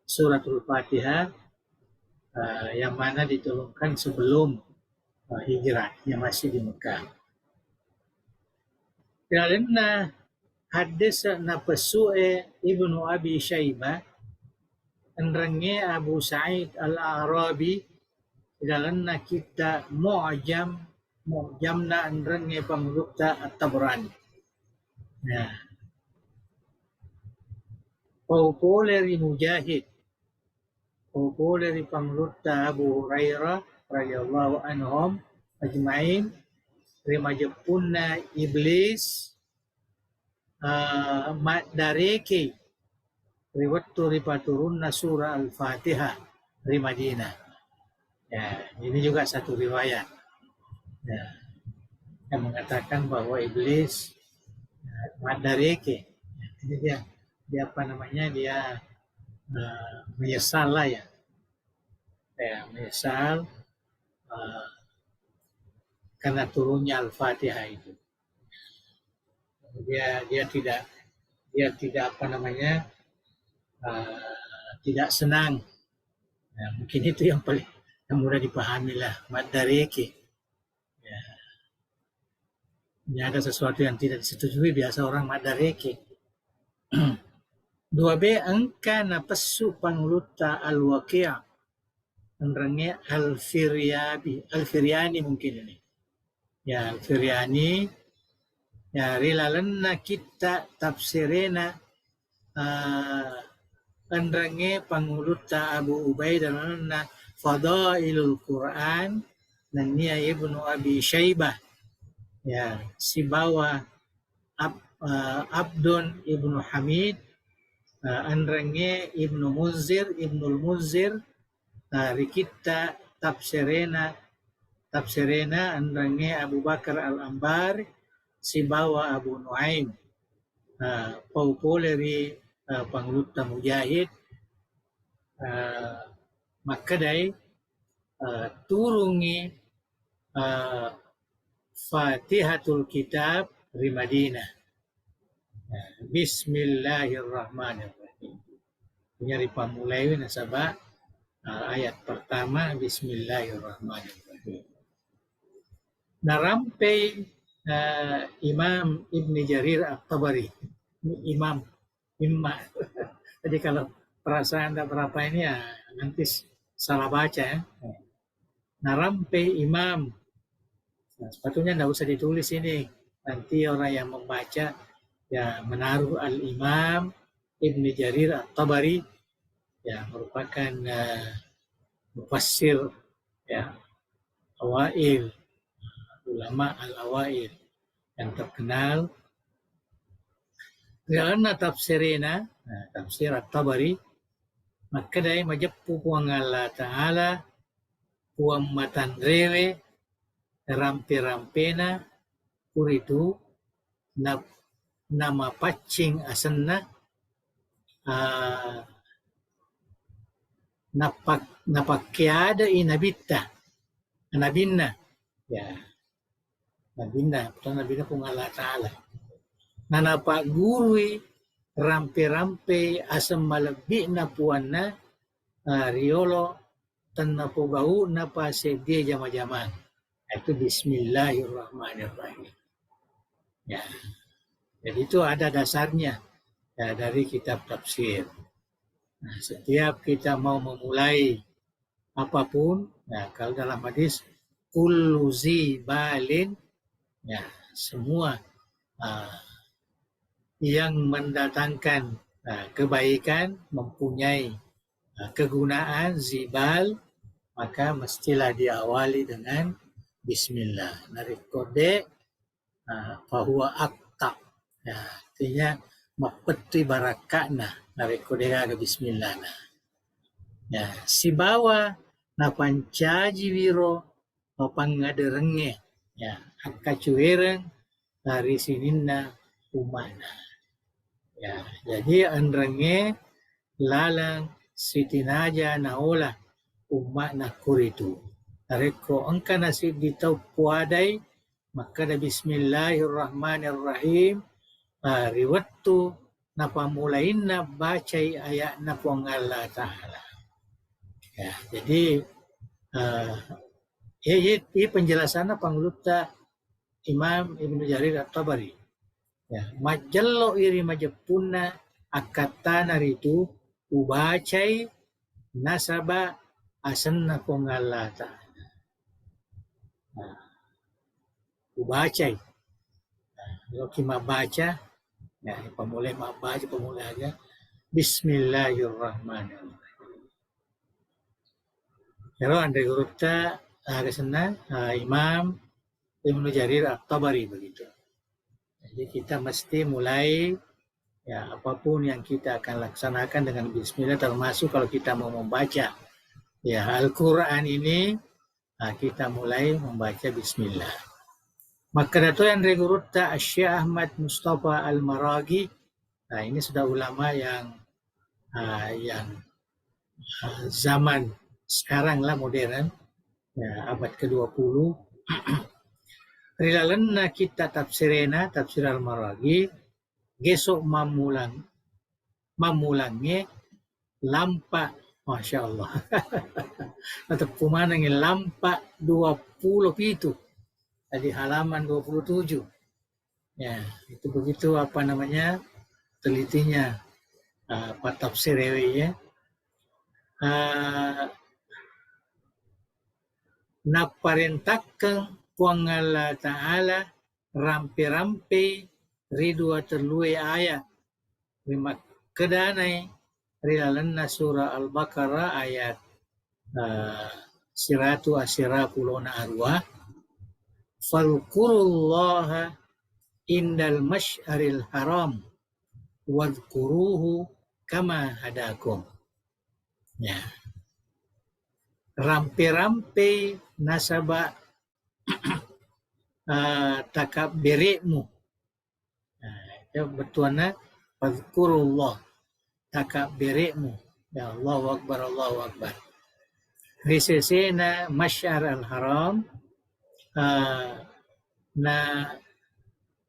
suratul Fatihah yang mana diturunkan sebelum hijrah, yang masih di Mekah. Karena hadis nafsu'e Ibnu Abi Syaibah Enrenge Abu Sa'id Al-Arabi Dalanna kita mu'jamna enrenge pamrukta At-Tabrani. Nah, populeri Mujahid, populeri pamrukta Abu Hurairah radhiyallahu anhum ajma'in, rimajepunna iblis dareke riwattu ripaturunna surah Al-Fatihah di Madinah. Ya, ini juga satu riwayat ya, yang mengatakan bahwa iblis madareke, ini dia menyesal lah ya, menyesal karena turunnya Al-Fatihah itu. Dia tidak tidak senang. Nah, mungkin itu yang mudah dipahami lah, madareke. Ya. Ini ada sesuatu yang tidak disetujui, biasa orang madareke. 2B angka napesu pangluta al-waqi' Enrenge Al-Firyani mungkin ini. Ya, Al-Firyani ya rilalanna kita tafsirena enrenge panguluta Abu Ubaidah na Fadailul Quran dan Nia Ibnu Abi Syaibah ya Sibawa Abdun Ibnu Hamid enrenge Ibnul Munzir rikita tafsirena enrenge Abu Bakar Al-Ambar Sibawa Abu Nuaim populeri pangluta Mujahid makadai turungi Fatihatul Kitab di Madinah. Bismillahirrahmanirrahim. Nyari pamulai nasabah ayat pertama Bismillahirrahmanirrahim. Narampai Imam Ibn Jarir At-Tabari. Imam. Jadi kalau perasaan tak berapa ini ya nanti salah baca ya. Narampai Imam. Nah, sepatutnya tidak usah ditulis ini. Nanti orang yang membaca ya menaruh Al-Imam Ibn Jarir At-Tabari ya merupakan mufassir ya awail, ulama al-awail yang terkenal. Karena tafsirina tafsir At-Tabari maka dari majappu puang Allah Ta'ala puang matan rewe rampe-rampena kuritu nama pacing asenna napakiada inabita nabinna ya nabinna puang Allah Ta'ala nanapa gurui rampe-rampe asam malabik na puanna riolo tan napogau napa sedie jama-jama. Itu Bismillahirrahmanirrahim. Ya. Jadi itu ada dasarnya ya, dari kitab tafsir. Nah, setiap kita mau memulai apapun, ya, kalau dalam hadis kullu zibalin, ya, semua yang mendatangkan kebaikan, mempunyai kegunaan zibal, maka mestilah diawali dengan bismillah. Narik kode fahuwa akta. Ya, artinya mapeti barakana narik kode aga bismillah. Ya, si bawa na pancaji wiro pangaderenge. Ya, akacuereng dari sininna umana. Ya, jadi andrenge lalang sitinaja naola umat nakuritu. Nareko angka nasib ditau puadai maka da bismillahirrahmanirrahim riwattu napamulain na bacai ayat na puang Allah Ta'ala. Ya, jadi ini penjelasannya pangluta Imam Ibnu Jarir At-Tabari. Ya, majallo iri majapuna akatana ritu ubacai nasaba asanna kong Allah Ta'ala. Ubacai. Kalau kita baca, ya, pemulai baca pemulai aja. Bismillahirrahmanirrahim. Kalau anda gurupta ke sana Imam Ibnu Jarir At-Tabari begitu. Jadi kita mesti mulai ya apapun yang kita akan laksanakan dengan bismillah, termasuk kalau kita mau membaca ya Al-Qur'an ini kita mulai membaca bismillah. Maka dato yang regurutta Syekh Ahmad Mustafa Al-Maraghi. Nah, ini sudah ulama yang zaman sekarang lah modern, ya, abad ke-20. Rilalanna kita tafsirena tafsir Al-Maraghi gesok mamulangnya lampa, Masya Allah. Atau pemanangnya lampa 20 itu. Di halaman 27. Ya, itu begitu apa namanya telitinya Pak Tafsir ya. Naparentakan puang Allah Ta'ala rampe-rampe ridua terlue ayat lima kedanai rilalanna surah Al-Baqarah ayat siratu asyira pulona arwah falkurullaha indal masyaril haram wadkuruhu kama hadakum. Ya. Rampe-rampe nasaba takab berikmu. Ya, betulnya wadkurullah takab berikmu. Ya, Allahu Akbar, Allahu Akbar. Risesena masyaril haram na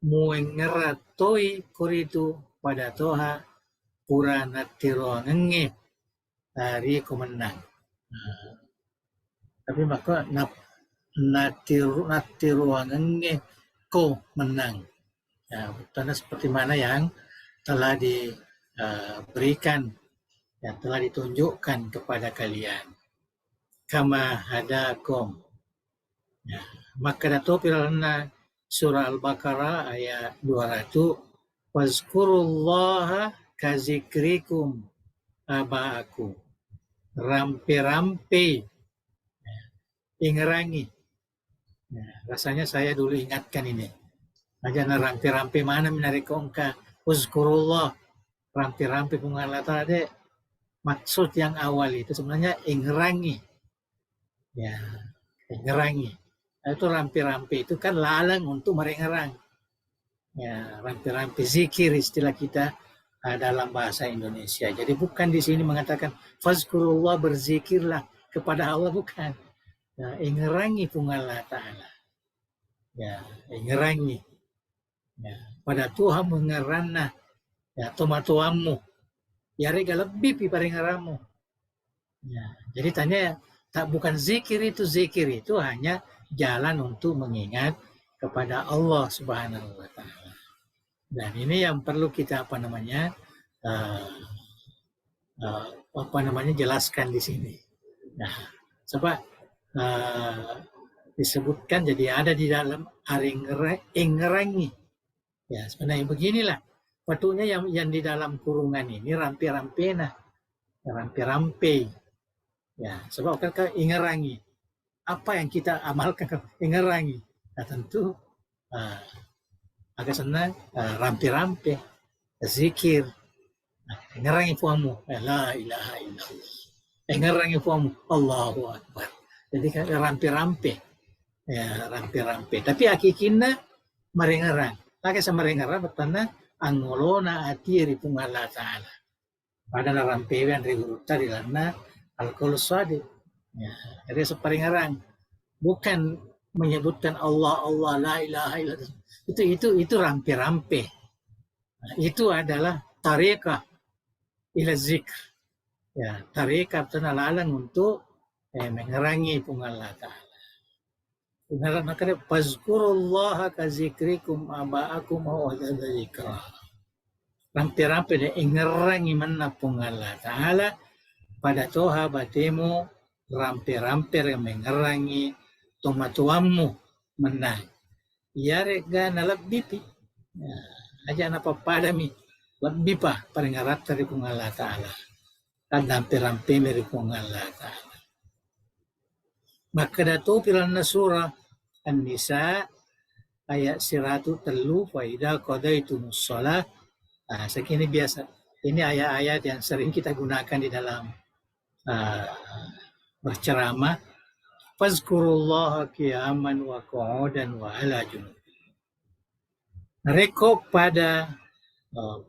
muengeratoi kuritu pada toha pura natiruangenge dari kemenang. Tapi maka natiruangenge ko menang. Ya, betulnya seperti mana yang telah diberikan, yang telah ditunjukkan kepada kalian. Kama hadakum. Ya, maka dato piralna surah Al-Baqarah ayat 200 wazkurullaha kazikrikum aba'akum. Rampe-rampe ingerangi. Ya, rasanya saya dulu ingatkan ini. Aja rampe-rampe mana menarik kongka wazkurullah rampe-rampe pengalatan ada maksud yang awal itu sebenarnya ingerangi. Ya, ingerangi. Itu rampe-rampe itu kan lalang untuk merengerang. Ya, rampe-rampe zikir istilah kita dalam bahasa Indonesia. Jadi bukan di sini mengatakan fazkurullah berzikirlah kepada Allah, bukan. Ya, ingerangi Allah Ta'ala. Ya, ingerangi. Ya, pada Tuhan mengerana ya tomatuamu. Ya rega lebih pi paringaramu. Ya, jadi tanya tak bukan zikir itu hanya jalan untuk mengingat kepada Allah Subhanahu wa Ta'ala. Dan ini yang perlu kita jelaskan di sini. Nah, sebab disebutkan jadi ada di dalam Ingrangi. Ya, sebenarnya beginilah. Patutnya yang di dalam kurungan ini rampe-rampe nah. Rampe-rampe. Ya, sebab kan Ingrangi. Apa yang kita amalkan Ingrangi? Nah, tentu agak senang rampe-rampe, zikir. Ngerangi puamu, la ilaha illallah. Ngerangi puamu, Allahu Akbar. Jadi kan rampe-rampe. Ya, rampe-rampe. Tapi akikina marengarang. Lagi sama marengarang bertanda angolona atiri pung Allah Ta'ala. Pada rampe yang rigurutta di lana alkohol sadi. Ya, jadi separengarang. Bukan menyebutkan Allah, Allah, la ilaha illallah. Itu rampe-rampe. Nah, itu adalah tarekah ila zikr. Ya, tarekah itu alang untuk mengerangi pung Allah Ta'ala. Makanya fazkurullaha ka zikrikum aba'akum wa dzikra. Rampe-rampe de ingerangi manna pung Allah Ta'ala pada toha batemu rampe-rampe yang mengerangi tomatuammu menang. Yare gana labbipi. Ya, aja napa padami labbipa paringarat dari pung Allah Ta'ala. Dan rampe-rampe dari pung Allah Ta'ala. Maka datu pilanna surah An-Nisa ayat 103 fa idza qadaitumus shalah. Nah, segini biasa. Ini ayat-ayat yang sering kita gunakan di dalam berceramah. Fazkurullaha qiyaman wa qu'udan wa ala junub. Reko pada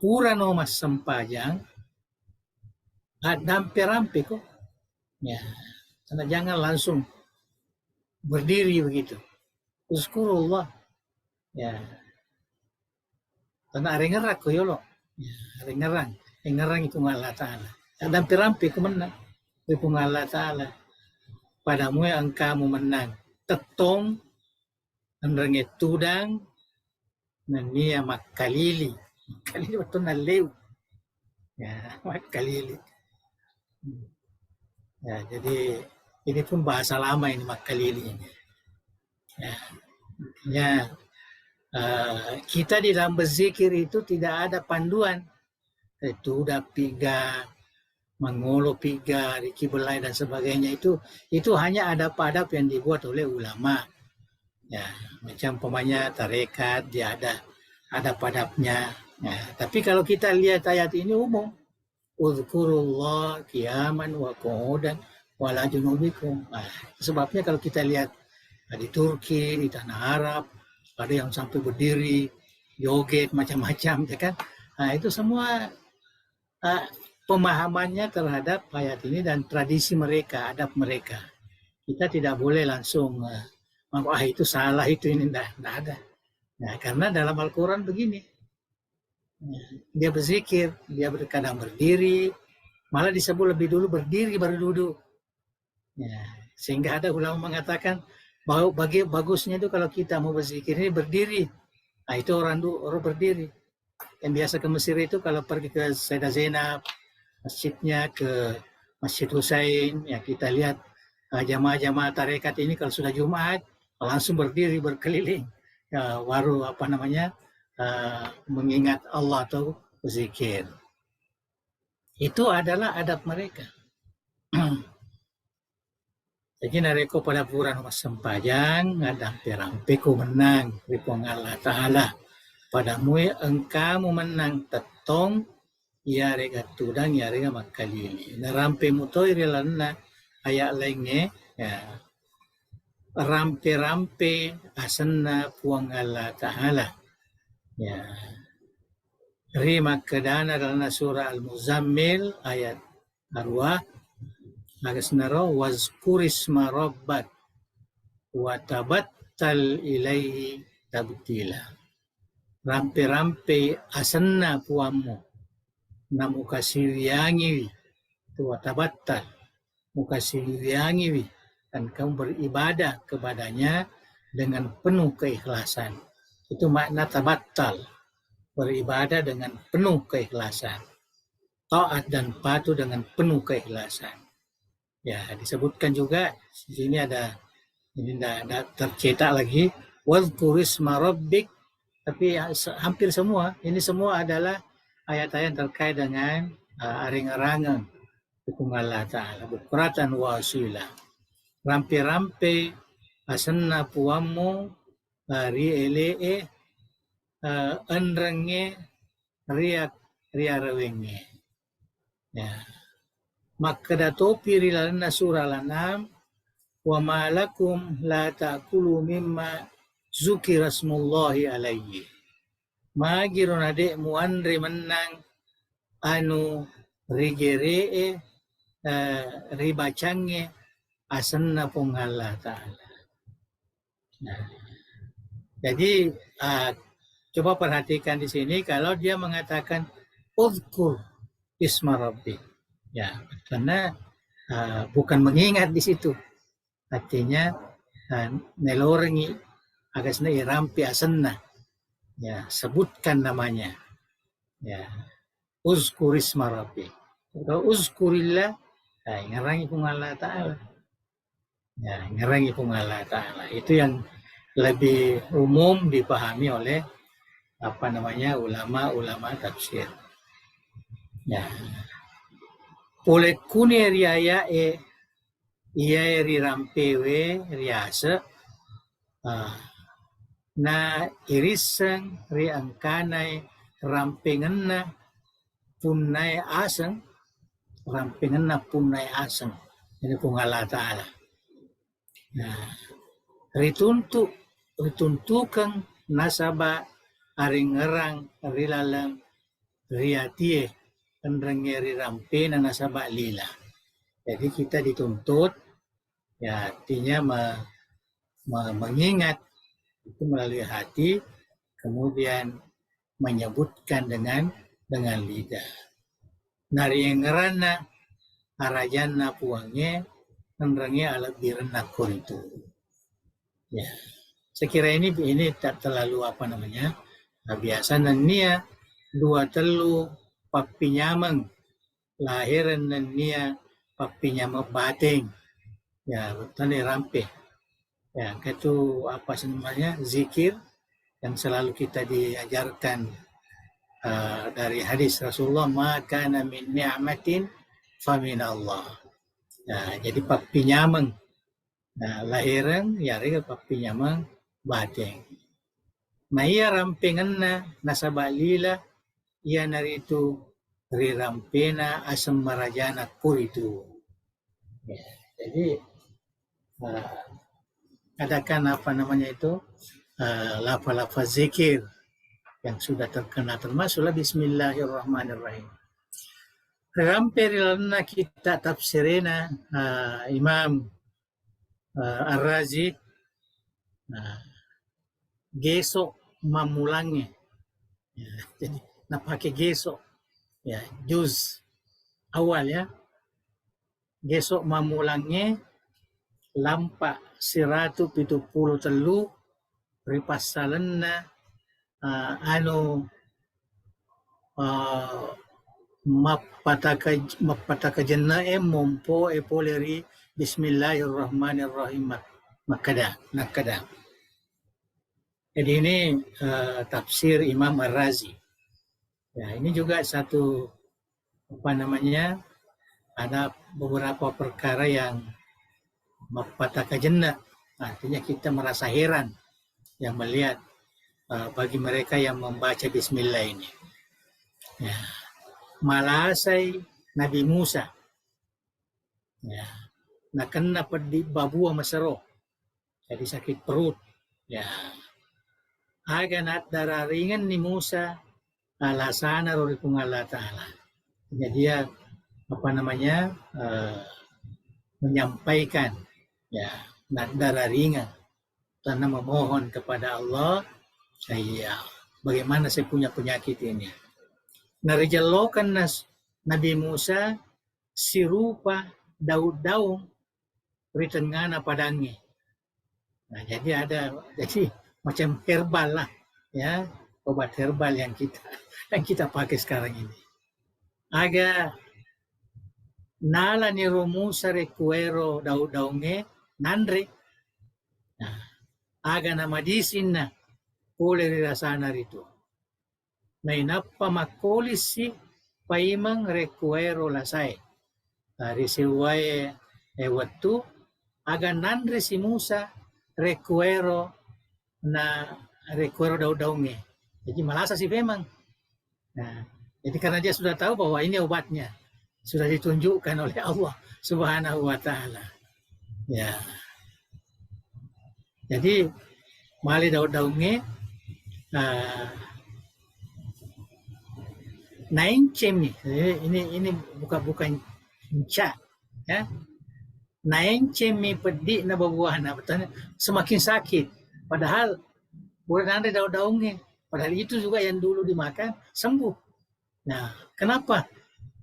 Purano Mas Sempajang rampe-rampe kok. Ya, karena jangan langsung berdiri begitu. Uzkurullah. Ya. Karena arengerak ko yolo. Ya, arengerang itu Allah Ta'ala. Dan rampe ko menang. Itu Allah Ta'ala. Padamu yang kamu menang. Tetong. Andrange tudang. Nania makalili. Makalili betul na lew. Ya, makalili. Ya, jadi ini pun bahasa lama ini makalili ini. Ya, kita di dalam berzikir itu tidak ada panduan. Itu udah piga, mengolo piga, rikibelai dan sebagainya itu hanya adab-adab yang dibuat oleh ulama. Ya, macam pemanya tarekat dia ada adab-adabnya. Ya, tapi kalau kita lihat ayat ini umum, uzkurullah qiyaman wa qu'udan wa ala junubikum. Nah, sebabnya kalau kita lihat di Turki, di tanah Arab, ada yang sampai berdiri, joget, macam-macam, ya kan? Nah, itu semua pemahamannya terhadap ayat ini dan tradisi mereka, adab mereka. Kita tidak boleh langsung, itu salah, itu ini, tidak ada. Nah, karena dalam Al-Quran begini, dia berzikir, dia kadang berdiri, malah disebut lebih dulu berdiri baru duduk. Ya, sehingga ada ulama mengatakan, bagusnya itu kalau kita mau berzikir ini berdiri. Nah, itu orang berdiri. Yang biasa ke Mesir itu kalau pergi ke Sayyidah Zainab, masjidnya ke Masjid Husain, ya kita lihat jamaah-jamaah tarekat ini kalau sudah Jumat langsung berdiri berkeliling, ya, baru mengingat Allah atau berzikir. Itu adalah adab mereka. Jadi nareko pada bulan Mas Sempajang ngadang rampe ku menang ripong Allah Ta'ala. Padamu engkamu menang tetong ya rega tudang ya rega makalili. Narampe mutoy rilana ayat lainnya ya. Rampe-rampe asanna puang Allah Ta'ala. Ya. Rima kedana dalam surah Al-Muzammil ayat arwah. Nagas naro wazkurisma rabbak wa tabattal ilaihi tabtila. Rampe-rampe asanna puamu na mukasiriangi tu wa tabattal mukasiriangi dan kamu beribadah kepadanya dengan penuh keikhlasan. Itu makna tabattal. beribadah dengan penuh keikhlasan, taat dan patuh dengan penuh keikhlasan. Ya, disebutkan juga di sini ada, ini tidak tercetak lagi, wadhkurisma rabbik, tapi hampir semua ini semua adalah ayat-ayat terkait dengan aring-arangan hukum Allah Ta'ala, bukratan wasila, rampe-rampe asenna puamu ri elee enrenge riak riarewenge. Ya. Maka datopi rilalana surah Al-An'am, wa malakum la ta'kulu mimma zukira smullahi alaihi. Magirun adek muandri menang anu rigeree ribacange asenna pung Allah Ta'ala. Nah, jadi coba perhatikan di sini kalau dia mengatakan uzkur isma rabbik. Ya, karena bukan mengingat di situ. Artinya nelorengi agasna irampi asenna. Ya, sebutkan namanya. Ya, uzkur isma rabbik. Kalau uzkurillah, ngarangi pun Allah Ta'ala. Ya, ngarangi pun Allah Ta'ala. Itu yang lebih umum dipahami oleh ulama-ulama tafsir. Ya. Oleh kune riaya iya rirampewe riasa na irisang riangkanay rampengenna punay asang rampengenna punay asang. Ini pun Allah Ta'ala. Nah, rituntukan nasaba aring-erang rilalang riatie penrengeri rampe na nasaba lila. Jadi kita dituntut, ya artinya mengingat itu melalui hati, kemudian menyebutkan dengan lidah. Nari ngerana arajanna puangnya penrengnya alat birena itu. Ya, saya kira ini tak terlalu biasa nania dua telu papinyamang lahiran nania papinyamang bating. Ya, tadi rampe. Ya, itu zikir yang selalu kita diajarkan dari hadis Rasulullah, maka min ni'matin famin Allah. Nah, jadi papinyamang lahiran yari papinyamang bating. Nah, iya rampengan nasaba lila ia naritu rirampena asam marajana kuritu. Ya, jadi adakan lafaz zikir yang sudah terkenal, termasuklah bismillahirrahmanirrahim. Ramperilana kita tafsirena Imam Ar-Razi, gesok mamulangnya. Ya, jadi pakai gesok, ya juz awal ya. Gesok mamulangnya lampak 173 ripasalenna mapataka jenna mompo poleri bismillahirrahmanirrahim nakada. Jadi ini tafsir Imam Ar-Razi. Ya, ini juga satu ada beberapa perkara yang mapataka jenna, artinya kita merasa heran yang melihat bagi mereka yang membaca bismillah ini. Ya. Malasay Nabi Musa. Ya. Nakena pedi babua masaro. Jadi sakit perut. Ya. Aganat dararingan ni Musa alasana roripung Allah Ta'ala. Jadi dia menyampaikan ya dararingan karena memohon kepada Allah, saya bagaimana saya punya penyakit ini. Narijalokan Nabi Musa sirupa daun-daun ritengana padangi. Nah, jadi macam herbal lah ya, obat herbal yang kita pakai sekarang ini. Aga nala ni romusa recuero daunge nandre. Nah, aga na madisin na pole rirasana rito. Na inappa makolisi paimang recuero lasai. Risiwae waktu aga nandre si Musa recuero daunge. Jadi malasa sih memang. Nah, jadi karena dia sudah tahu bahwa ini obatnya, sudah ditunjukkan oleh Allah Subhanahu wa taala. Ya. Jadi mali daunge naincem nih. Ini bukan ca, ya. Naincem pedi na babuana, semakin sakit. Padahal bukan ada daunge. Padahal itu juga yang dulu dimakan sembuh. Nah, kenapa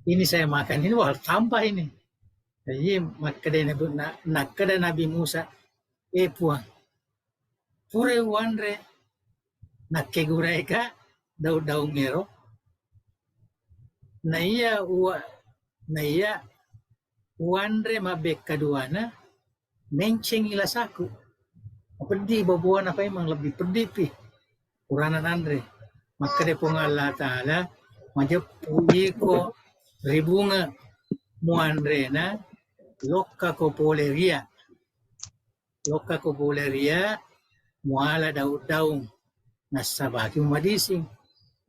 ini saya makan ini tambah ini? Jadi makada Nabi Musa puang pure wanre nakegureka daungero na iya wanre mabek kaduana menceng ilasaku. Pedih babuan apa emang lebih pedih pi. Quranan andre. Maka de pong Allah Ta'ala majap puji ko ribunga muandre na lokka ko poleria. Lokka ko poleria muala daun nasabaki madising.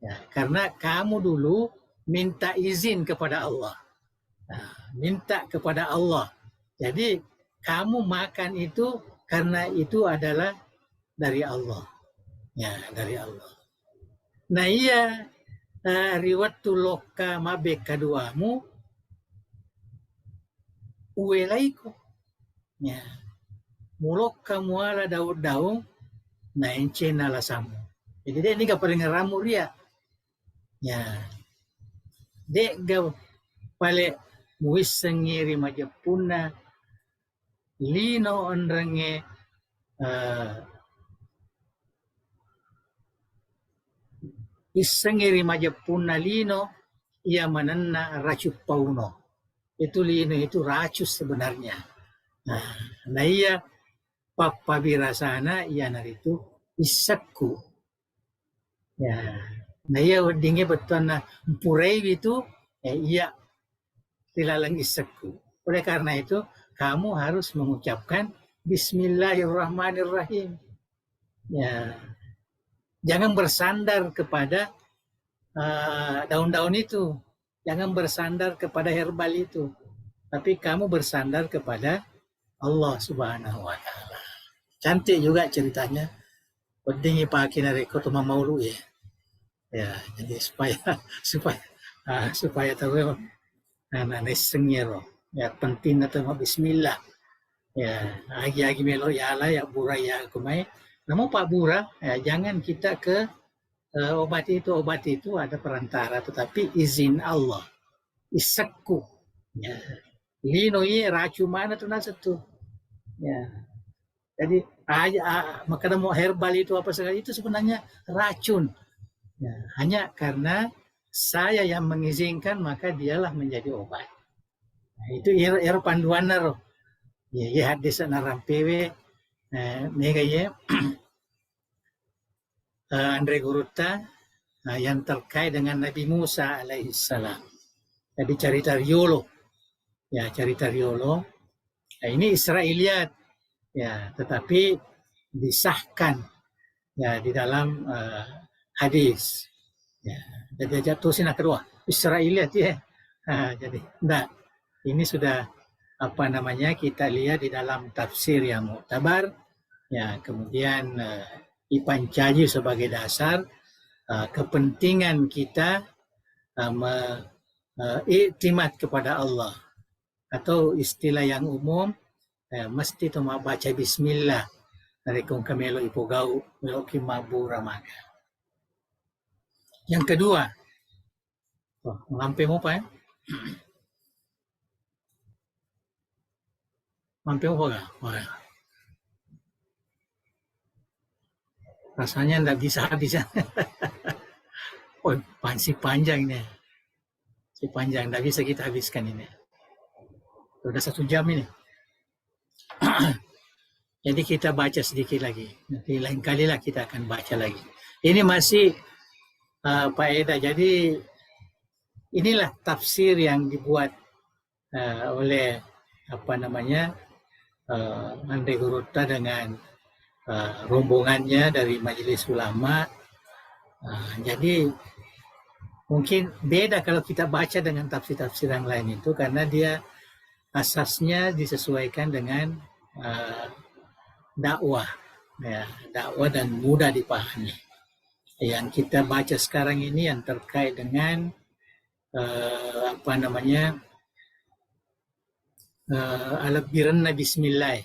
Ya, karena kamu dulu minta izin kepada Allah. Nah, minta kepada Allah. Jadi kamu makan itu karena itu adalah dari Allah. Ya, dari Allah. Nah iya riwatu lokka mabek kaduamu uwelaiko. Ya. Mulokka muala daun na encena lasamu. Jadi dia ini gak paling ngeramu ria. Ya. Dek gak pale muisengiri majapuna lino onrenge isengiri majapuna lino ia mananna racu pauno. Itu lino itu racus sebenarnya. Nah iya papabirasana ia naritu isakku. Ya. Nah iya wadingnya betul na purei itu iya tilalang isakku. Oleh karena itu kamu harus mengucapkan Bismillahirrahmanirrahim. Ya. Jangan bersandar kepada daun-daun itu. Jangan bersandar kepada herbal itu. Tapi kamu bersandar kepada Allah Subhanahu wa taala. Cantik juga ceritanya. Penting pakai nareko tu maulu ya. Ya, jadi supaya tahu nanesengero. Ya penting atau bismillah. Ya, agi melo ya lah ya burai ya kumai. Namun Pak Bura, ya, jangan kita ke obat itu ada perantara, tetapi izin Allah. Isakku. Ya. Lino ye racu mana tuh nasa tuh. Ya. Jadi maka mau herbal itu apa segala itu sebenarnya racun. Ya. Hanya karena saya yang mengizinkan maka dialah menjadi obat. Nah, itu ero panduan naro. Ya hadis narampewe nega ye Andre Guruta yang terkait dengan Nabi Musa alaihissalam. Jadi cerita Riolo. Ya, cerita Riolo. Nah, ini Israiliyat. Ya, tetapi disahkan ya di dalam hadis. Ya, jadi jatuh sini kedua Israiliyat ya. Jadi enggak. Ini sudah kita lihat di dalam tafsir yang muktabar. Ya, kemudian dipancaji sebagai dasar kepentingan kita iktimat kepada Allah, atau istilah yang umum mesti tu baca bismillah dari kong kamelo ipogau melo kimabura maga. Yang kedua, lampe mo pa lampe mo pa. Rasanya nggak bisa habis. Oh, si panjang ini. Si panjang, nggak bisa kita habiskan ini. Sudah 1 jam ini. Jadi kita baca sedikit lagi. Nanti lain kali lah kita akan baca lagi. Ini masih faedah. Jadi inilah tafsir yang dibuat oleh Andre Gurutta dengan rombongannya dari Majelis Ulama. Jadi mungkin beda kalau kita baca dengan tafsir-tafsir yang lain itu, karena dia asasnya disesuaikan dengan dakwah, ya, dakwah dan mudah dipahami. Yang kita baca sekarang ini yang terkait dengan Al-Birna Bismillah.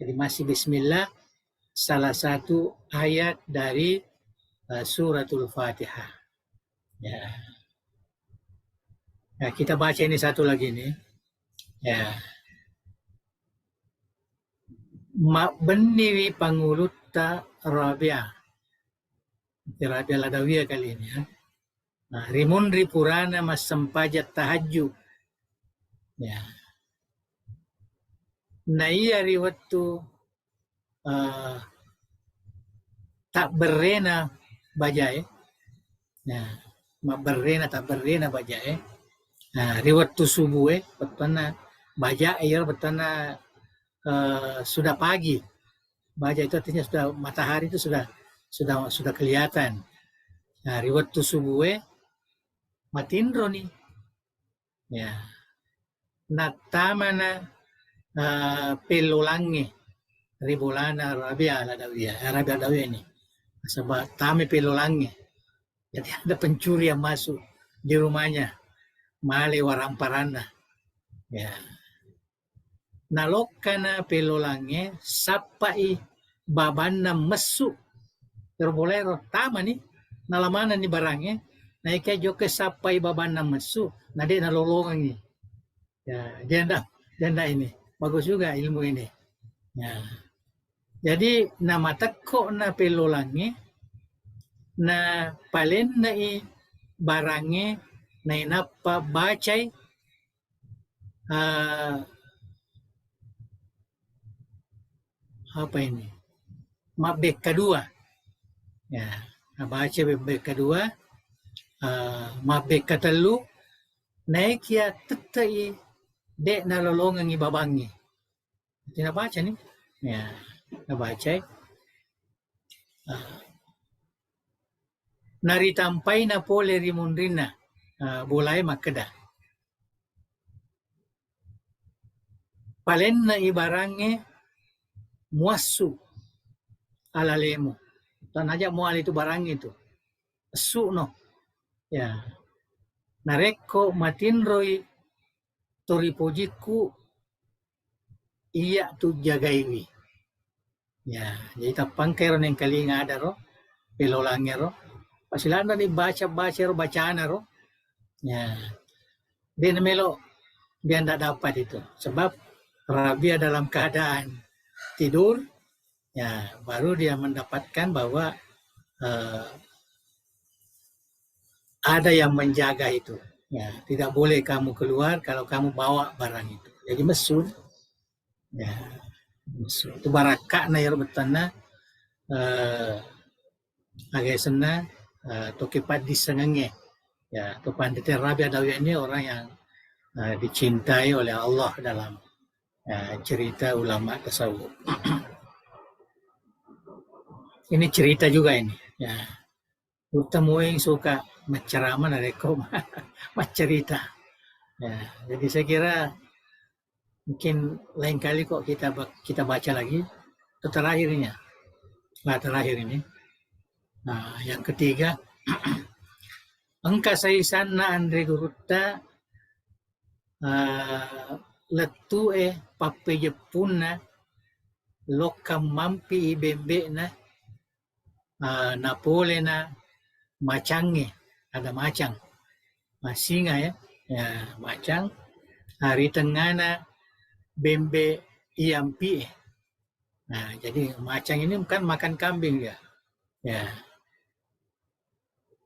Jadi masih Bismillah, salah satu ayat dari suratul Fatihah. Ya. Nah, kita baca ini satu lagi nih. Ya. Benniwi pangulutta Rabia. Rabia Ladawiyah kali ini ya. Nah, Rimunri Purana mas sempajat tahajud. Ya. Naiya riwattu tak berena bajai. Nah, berena tak berena bajai. Nah, riwattu subuh betana bajai ya betana sudah pagi. Baja itu artinya sudah matahari itu sudah kelihatan. Nah, riwattu subuh matindro nih. Ya. Natamana pelulangi ribulana Rabia Ladawiyah ini. Sebab tame pelulangi. Jadi ada pencuri yang masuk di rumahnya. Male waramparana. Ya. Nalokana pelulangi sapai babana mesu. Terbolero tama nih. Nalamana nih barangnya. Naiknya juga sapai babana mesu. Nade nalolongan nih. Ya, dia ndak ini. Bagus juga ilmu ini. Ya. Jadi nama teko na pelulangi na palen na barange na inapa bacay apa ini? Mabek kedua. Ya, baca mabek kedua, mabek katelu naik ya tetai dek nalolongan ibabangi. Tidak baca nih. Ya, baca. Naritampai na pole rimundrina bolai makeda. Palen na ibarange muasu alalemo. Tanaja mual itu barang itu. Su no. Ya. Nareko matinroi toripojiku iya tu jagaiwi. Ya, jadi tapang kayo ng kalinga ada ro, pelolangnya ro. Pasilanda ni baca ro, bacaan ro. Ya. Dia melo dia tidak dapat itu. Sebab Rabia dalam keadaan tidur, ya baru dia mendapatkan bahwa ada yang menjaga itu. Ya, tidak boleh kamu keluar kalau kamu bawa barang itu. Jadi mesun. Ya, mesun. Itu baraka na yar betana agak sena tokepat disengenge. Ya, itu Pandita Rabia Ladawiyah ini orang yang dicintai oleh Allah dalam cerita ulama tasawuf. Ini cerita juga ini. Ya, utama yang suka menceramah dari koma cerita. Ya, jadi saya kira mungkin lain kali kok kita baca lagi. Itu terakhirnya. Terakhir ini. Nah, yang ketiga, angka saisan na Andre Gurutta letu pape Jepuna lokam mampi ibembe na Napole na macange, ada macang, masinga ya, macang. Hari tengah na bembe iampi. Nah, jadi macang ini kan makan kambing ya. Ya.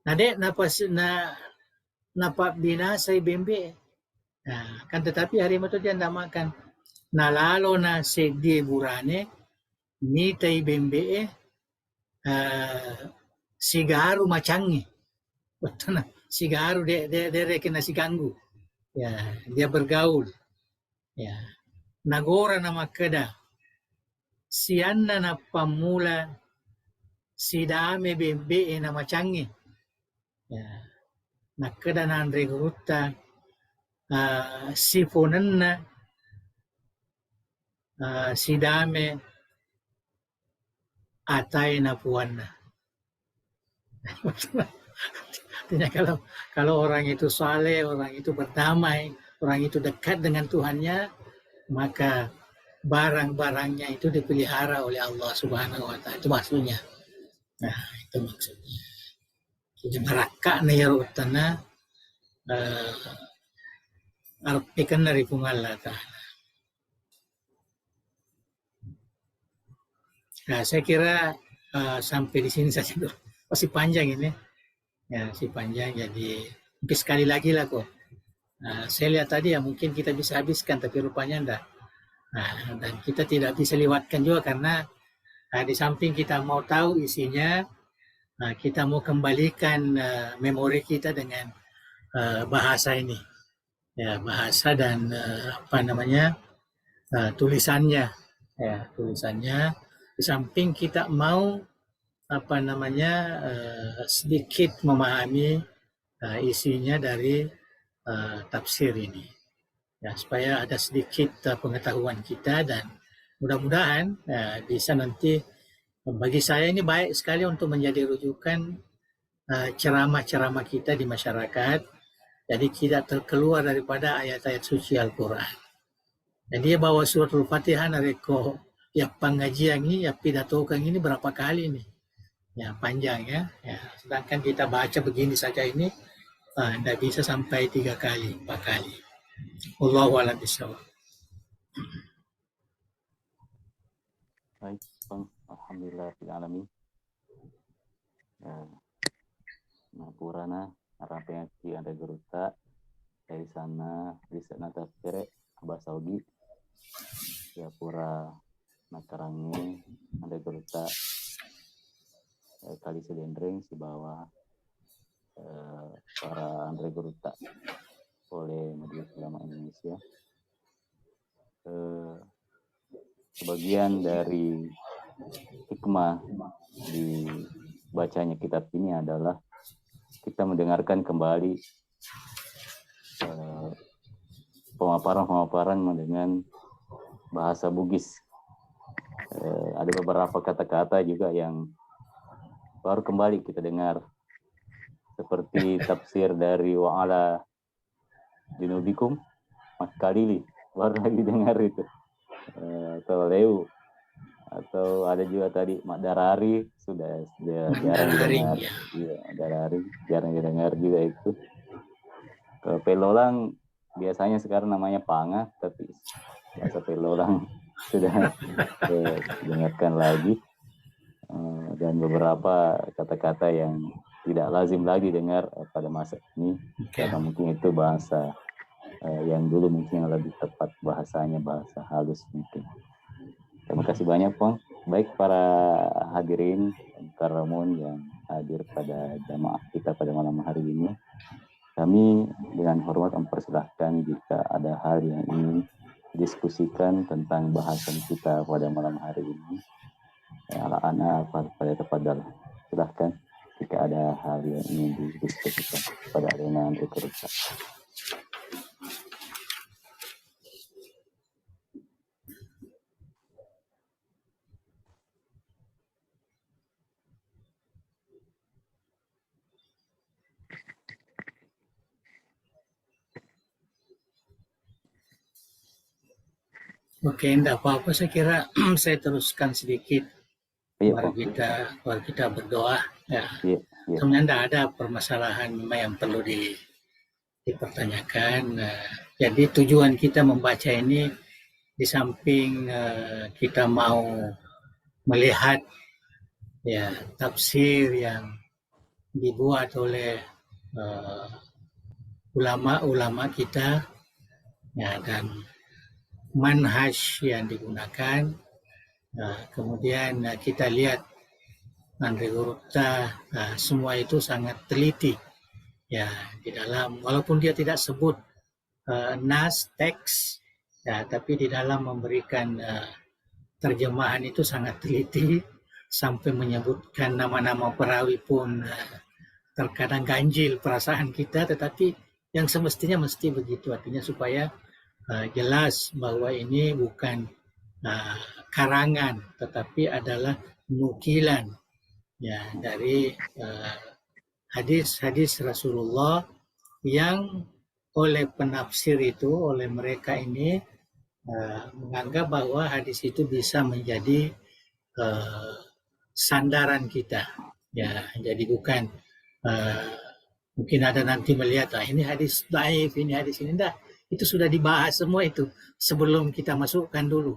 Nah, dek napa binasa bembe. Nah, kan tetapi harimau itu dia tidak makan. Nah, lalo na segdi burane ni tai bembe sigaru macangi. Betul nah, sigaru dia kena si ganggu. Ya, dia bergaul. Ya. Nagora nama keda. Sianna na pamula sidame bembe na macangi. Ya. Nakeda na andre gruta sifonanna sidame atay na puwanna. Artinya kalau orang itu saleh, orang itu berdamai, orang itu dekat dengan Tuhannya, maka barang-barangnya itu dipelihara oleh Allah Subhanahu wa taala. Itu maksudnya. Nah, itu maksudnya. Jadi meraka na yaro utana artikan dari pungalla ta'ala. Nah, saya kira sampai di sini saja dulu. Masih panjang ini. Ya, masih panjang. Jadi mungkin sekali lagi lah kok. Saya lihat tadi ya mungkin kita bisa habiskan, tapi rupanya enggak. Nah, dan kita tidak bisa lewatkan juga karena di samping kita mau tahu isinya, kita mau kembalikan memori kita dengan bahasa ini. Ya, bahasa dan tulisannya. Ya, tulisannya. Di samping kita mau sedikit memahami isinya dari tafsir ini. Ya, supaya ada sedikit pengetahuan kita dan mudah-mudahan bisa nanti bagi saya ini baik sekali untuk menjadi rujukan ceramah-ceramah kita di masyarakat. Jadi tidak terkeluar daripada ayat-ayat suci Al-Quran. Dan dia bawa suratul Fatihah nareko ya pengajian ini ya pidato ini berapa kali nih? Ya panjang ya. Sedangkan kita baca begini saja ini tidak bisa sampai 3 kali, 4 kali. Wallahu a'lam bishawab. Baik, Bang. Alhamdulillah alamin. Nah, purana arapnya ki ada geruta dari sana bisa nata kere abah Saudi ya pura nakarangi ada geruta kali sedendreng si bawah para Andre Geruta oleh Majelis Ulama Indonesia. Sebagian dari hikmah di bacanya kitab ini adalah kita mendengarkan kembali pemaparan dengan bahasa Bugis. Ada beberapa kata-kata juga yang baru kembali kita dengar, seperti tafsir dari wa'ala junubikum makalili, baru lagi dengar itu, atau leu, atau ada juga tadi madarari, sudah jarang didengar. Iya, madarari jarang didengar juga itu. Kalau pelolang biasanya sekarang namanya panga, tapi bahasa pelolang sudah dengarkan lagi. Dan beberapa kata-kata yang tidak lazim lagi dengar pada masa ini, karena mungkin itu bahasa yang dulu mungkin lebih tepat bahasanya, bahasa halus mungkin. Terima kasih banyak, Pong. Baik para hadirin karamun yang hadir pada jamaah kita pada malam hari ini, kami dengan hormat mempersilahkan jika ada hal yang ingin diskusikan tentang bahasan kita pada malam hari ini. Ala-ana pada tafadhal. Silahkan jika ada hal yang ingin didiskusikan pada arena Andre Geruta. Oke, enggak apa-apa. Saya kira saya teruskan sedikit. Mari kita berdoa. Ya. Sebenarnya tidak ada permasalahan yang perlu dipertanyakan. Jadi tujuan kita membaca ini di samping kita mau melihat ya tafsir yang dibuat oleh ulama-ulama kita, ya, dan manhaj yang digunakan. Kemudian kita lihat Andre Gurupta, semua itu sangat teliti, ya, di dalam, walaupun dia tidak sebut nas teks, ya, tapi di dalam memberikan terjemahan itu sangat teliti, sampai menyebutkan nama-nama perawi pun terkadang ganjil perasaan kita, tetapi yang semestinya mesti begitu, artinya supaya jelas bahwa ini bukan karangan, tetapi adalah nukilan, ya, dari hadis-hadis Rasulullah yang oleh penafsir itu, oleh mereka ini menganggap bahwa hadis itu bisa menjadi sandaran kita, ya, jadi bukan mungkin ada nanti melihat ini hadis dhaif, ini hadis ini, enggak, itu sudah dibahas semua itu sebelum kita masukkan dulu.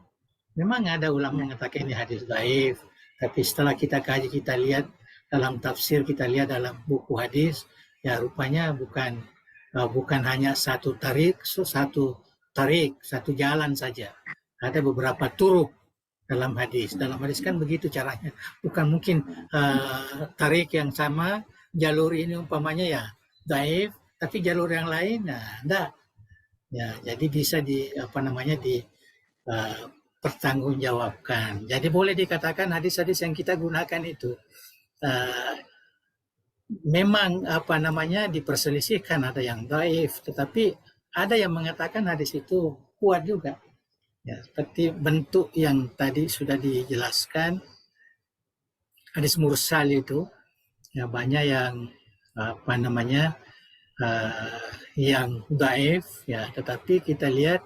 Memang ada ulama yang mengatakan ini hadis dhaif, tapi setelah kita kaji, kita lihat dalam tafsir, kita lihat dalam buku hadis, ya rupanya bukan hanya satu jalan saja. Ada beberapa turuk dalam hadis. Dalam hadis kan begitu caranya. Bukan mungkin tarik yang sama, jalur ini umpamanya ya dhaif, tapi jalur yang lain enggak. Ya, jadi bisa pertanggungjawabkan. Jadi boleh dikatakan hadis-hadis yang kita gunakan itu memang diperselisihkan, ada yang dhaif, tetapi ada yang mengatakan hadis itu kuat juga. Ya, seperti bentuk yang tadi sudah dijelaskan, hadis mursal itu, ya, banyak yang yang dhaif, ya, tetapi kita lihat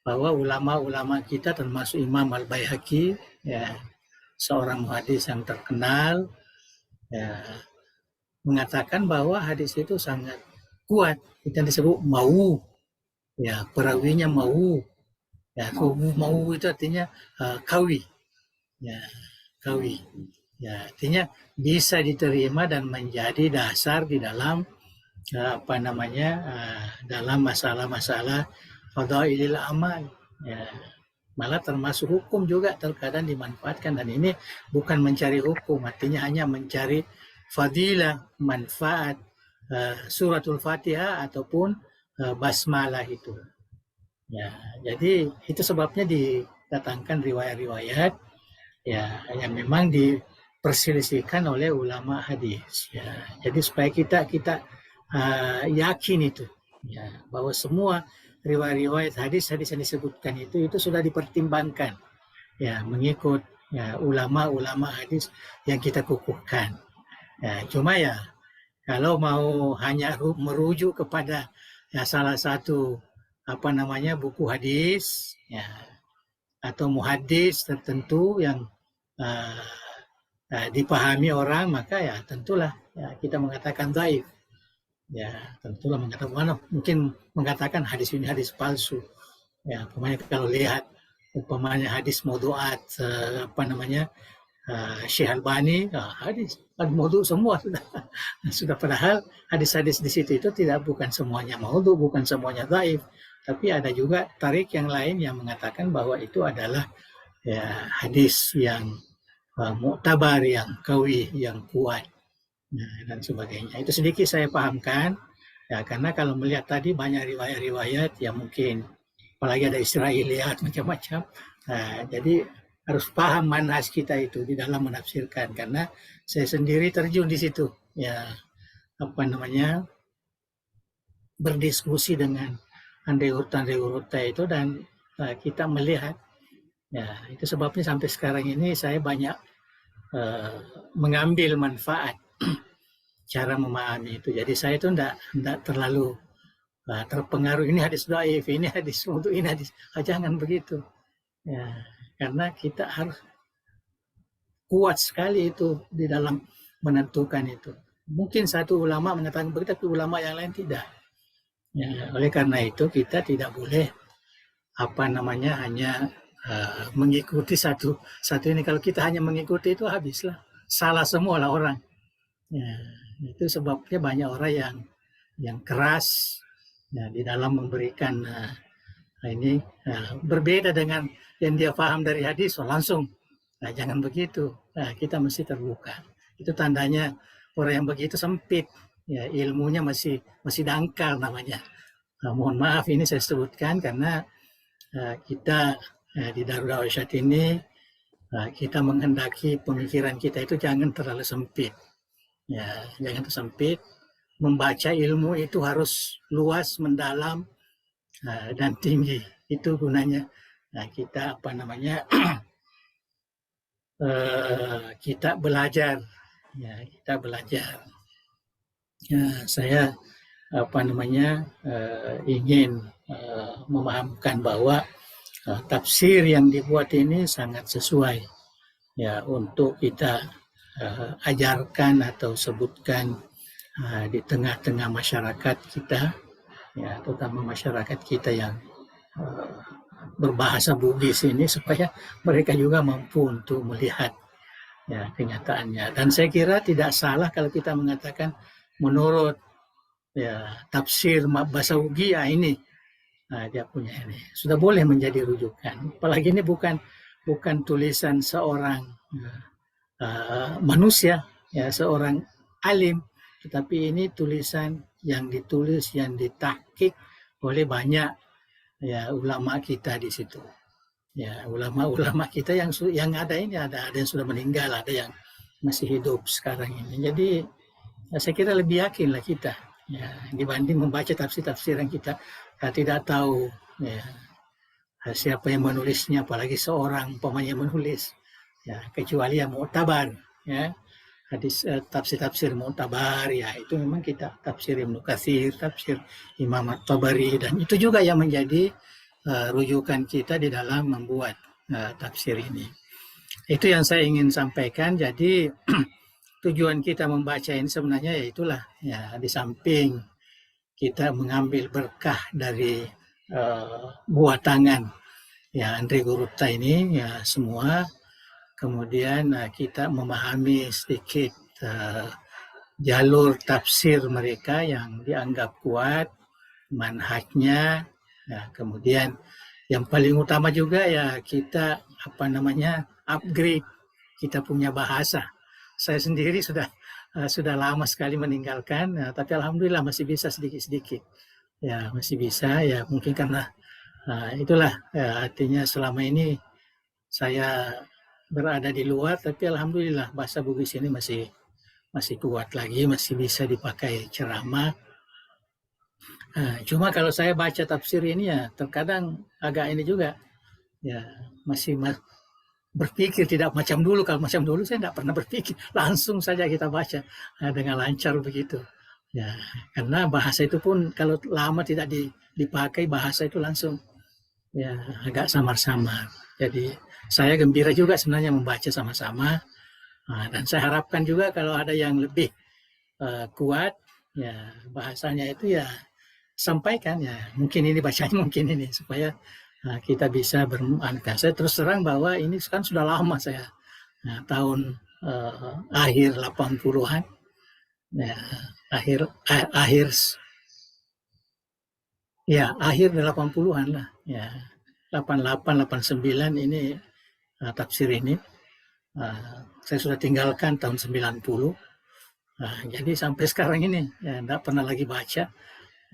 bahwa ulama-ulama kita termasuk Imam Al-Baihaqi, ya, seorang muhadis yang terkenal, ya, mengatakan bahwa hadis itu sangat kuat. Kita disebut mau, ya, perawinya mau, ya, mau itu artinya kawi, ya, kawi, ya, artinya bisa diterima dan menjadi dasar di dalam dalam masalah-masalah fadhailil amal, ya, malah termasuk hukum juga terkadang dimanfaatkan, dan ini bukan mencari hukum, artinya hanya mencari fadilah, manfaat suratul Fatihah ataupun basmalah itu. Ya, jadi itu sebabnya didatangkan riwayat-riwayat, ya, yang memang diperselisihkan oleh ulama hadis, ya. Jadi supaya kita yakin itu, ya, bahwa semua riwayat-riwayat hadis-hadis yang disebutkan itu sudah dipertimbangkan, ya, mengikut, ya, ulama-ulama hadis yang kita kukuhkan. Ya, cuma ya kalau mau hanya merujuk kepada salah satu buku hadis, ya, atau muhaddis tertentu yang dipahami orang, maka ya tentulah kita mengatakan dhaif. Ya, tentulah mungkin mengatakan hadis ini hadis palsu. Ya, kalau lihat hadis maudu'at Syekh Albani, hadis maudhu semua sudah padahal hadis-hadis di situ itu bukan semuanya maudhu, bukan semuanya dhaif, tapi ada juga tarik yang lain yang mengatakan bahwa itu adalah, ya, hadis yang mu'tabar, yang qawi, yang kuat, dan sebagainya. Itu sedikit saya pahamkan, ya, karena kalau melihat tadi banyak riwayat-riwayat yang mungkin apalagi ada Israiliyat macam-macam, jadi harus paham manhaj kita itu di dalam menafsirkan, karena saya sendiri terjun di situ, ya, berdiskusi dengan Andre Gurupta itu, dan kita melihat, ya, itu sebabnya sampai sekarang ini saya banyak mengambil manfaat cara memahami itu. Jadi saya itu tidak terlalu terpengaruh ini hadis dhaif, ini hadis untuk ini hadis, jangan begitu, ya, karena kita harus kuat sekali itu di dalam menentukan itu. Mungkin satu ulama mengatakan begitu, tapi ulama yang lain tidak. Ya, oleh karena itu kita tidak boleh hanya mengikuti satu ini. Kalau kita hanya mengikuti itu habislah. salah semua lah orang. Ya, itu sebabnya banyak orang yang keras ya, di dalam memberikan ini berbeda dengan yang dia paham dari hadis, langsung. Nah, jangan begitu. Nah, kita mesti terbuka. Itu tandanya orang yang begitu sempit, ya ilmunya masih dangkal namanya. Mohon maaf ini saya sebutkan karena kita di Darul Da'wah Irsyad ini kita menghendaki pemikiran kita itu jangan terlalu sempit. Ya, jangan tersempit. Membaca ilmu itu harus luas, mendalam, dan tinggi. Itu gunanya. Nah, kita kita belajar. Ya, kita belajar. Ya, saya ingin memahamkan bahwa tafsir yang dibuat ini sangat sesuai ya untuk kita ajarkan atau sebutkan di tengah-tengah masyarakat kita, ya terutama masyarakat kita yang berbahasa Bugis ini supaya mereka juga mampu untuk melihat ya kenyataannya. Dan saya kira tidak salah kalau kita mengatakan menurut ya tafsir bahasa Ugi ya ini dia punya ini sudah boleh menjadi rujukan. Apalagi ini bukan tulisan seorang manusia ya seorang alim, tetapi ini tulisan yang ditulis yang ditahqiq oleh banyak ya ulama kita di situ. Ya ulama-ulama kita yang ada ini ada yang sudah meninggal, ada yang masih hidup sekarang ini. Jadi saya kira lebih yakinlah kita ya dibanding membaca tafsir-tafsir yang kita tidak tahu ya siapa yang menulisnya, apalagi seorang umpamanya menulis ya kecuali yang mu'tabar ya hadis tafsir mu'tabar ya itu memang kita tafsir Ibnu Katsir, tafsir Imam At-Tabari, dan itu juga yang menjadi rujukan kita di dalam membuat tafsir ini. Itu yang saya ingin sampaikan. Jadi tujuan kita membaca ini sebenarnya ya itulah ya di samping kita mengambil berkah dari buah tangan ya Andri Gurupta ini ya semua, kemudian kita memahami sedikit jalur tafsir mereka yang dianggap kuat, manhajnya, ya, kemudian yang paling utama juga ya kita upgrade kita punya bahasa. Saya sendiri sudah lama sekali meninggalkan, tapi alhamdulillah masih bisa sedikit-sedikit. Ya masih bisa ya mungkin karena itulah ya, artinya selama ini saya berada di luar, tapi alhamdulillah bahasa Bugis ini masih kuat lagi, masih bisa dipakai ceramah. Cuma kalau saya baca tafsir ini ya terkadang agak ini juga ya masih berpikir tidak macam dulu. Kalau macam dulu saya tidak pernah berpikir, langsung saja kita baca dengan lancar begitu. Ya, karena bahasa itu pun kalau lama tidak dipakai bahasa itu langsung ya agak samar-samar. Jadi saya gembira juga sebenarnya membaca sama-sama. Dan saya harapkan juga kalau ada yang lebih kuat ya bahasanya itu ya sampaikan ya. Mungkin ini bacanya mungkin ini supaya kita bisa bermanfaat. Saya terus terang bahwa ini kan sudah lama saya tahun akhir 80-an ya akhir 80-an lah ya 88 89 ini tafsir ini saya sudah tinggalkan tahun 90. Jadi sampai sekarang ini ya tidak pernah lagi baca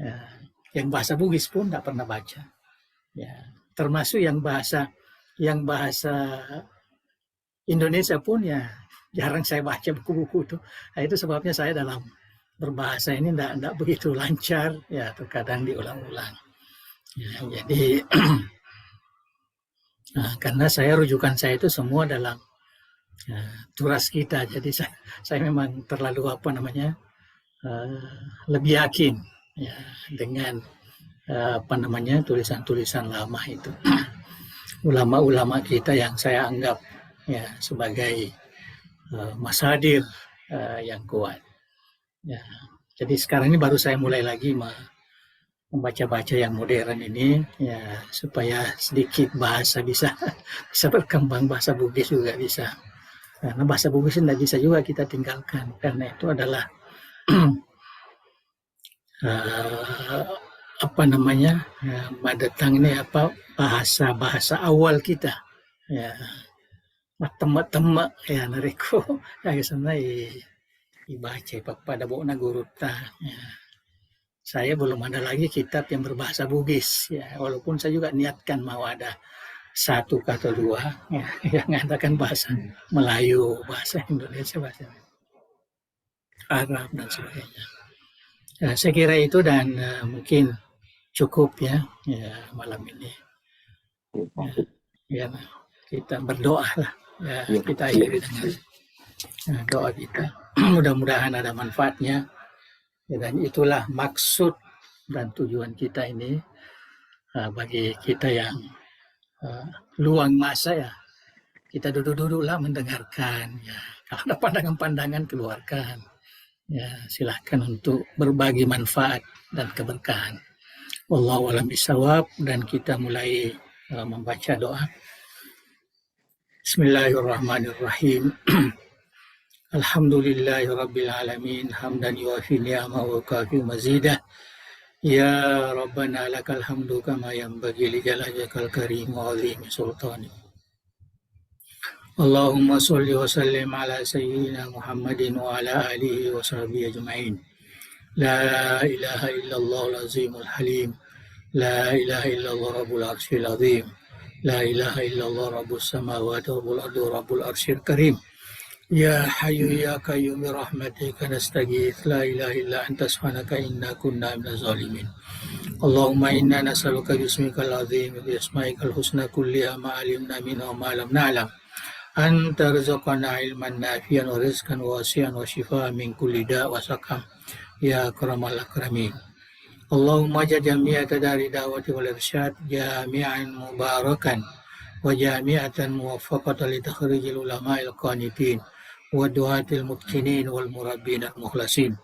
ya, yang bahasa Bugis pun tidak pernah baca ya, termasuk yang bahasa Indonesia pun ya jarang saya baca buku-buku itu. Nah, itu sebabnya saya dalam berbahasa ini tidak begitu lancar ya, terkadang diulang-ulang ya, jadi karena rujukan saya itu semua dalam turas kita, jadi saya memang terlalu lebih yakin ya dengan tulisan-tulisan lama itu ulama-ulama kita yang saya anggap ya sebagai masadir yang kuat ya. Jadi sekarang ini baru saya mulai lagi membaca-baca yang modern ini ya supaya sedikit bahasa bisa berkembang, bahasa Bugis juga bisa Karena bahasa Bugis tidak bisa juga kita tinggalkan, karena itu adalah apa namanya, mother tongue ini apa, bahasa awal kita. Ya, matema ya nariko ya sana ibaca pada na guru ta. Ya. Saya belum ada lagi kitab yang berbahasa Bugis ya, walaupun saya juga niatkan mau ada satu atau dua ya, yang ada kan bahasa Melayu, bahasa Indonesia, bahasa Arab dan sebagainya. Ya, saya kira itu dan mungkin cukup ya, malam ini. Ya, kita berdoa lah. Ya, kita akhiri dengan doa kita. Mudah-mudahan ada manfaatnya. Dan itulah maksud dan tujuan kita ini bagi kita yang luang masa ya. Kita duduk-duduklah mendengarkan. Ya. Kalau ada pandangan-pandangan keluarkan. Ya, silahkan untuk berbagi manfaat dan keberkahan. Wallahu a'lam bishawab, dan kita mulai membaca doa. Bismillahirrahmanirrahim. Alhamdulillahi rabbil alamin, hamdan yuafi ni'amahu wa kafi mazidah. Ya Rabbana lakal hamdu kama yanbaghi li jalalika al-karim wa 'azimi sultanik. Allahumma shalli wa sallim ala sayyidina Muhammadin wa ala alihi wa sahbihi ajma'in. La ilaha illallah al-azimul halim. La ilaha illallah rabbul arsyil azim. La ilaha illallah rabbus samawati wal ardi rabbul arsyil karim. Ya hayyu ya qayyum bi rahmatika nastaghits. La ilaha illa anta subhanaka inna kunna minaz zalimin. Allahumma inna nas'aluka bismikal azim bi asma'ikal husna kulliha ma 'alimna minha wa ma lam na'lam. Anta rizqana ilman nafi'an wa rizqan wasi'an wa shifaan min kulli da' wa saqam. Ya akramal akramin. Allahumma jami'a tadari da'wati wal irsyad jami'an mubarakan wa jami'atan muwaffaqatan li takhrijil ulama'il qanitin wa du'atil mutkinin wal murabbin al mukhlasin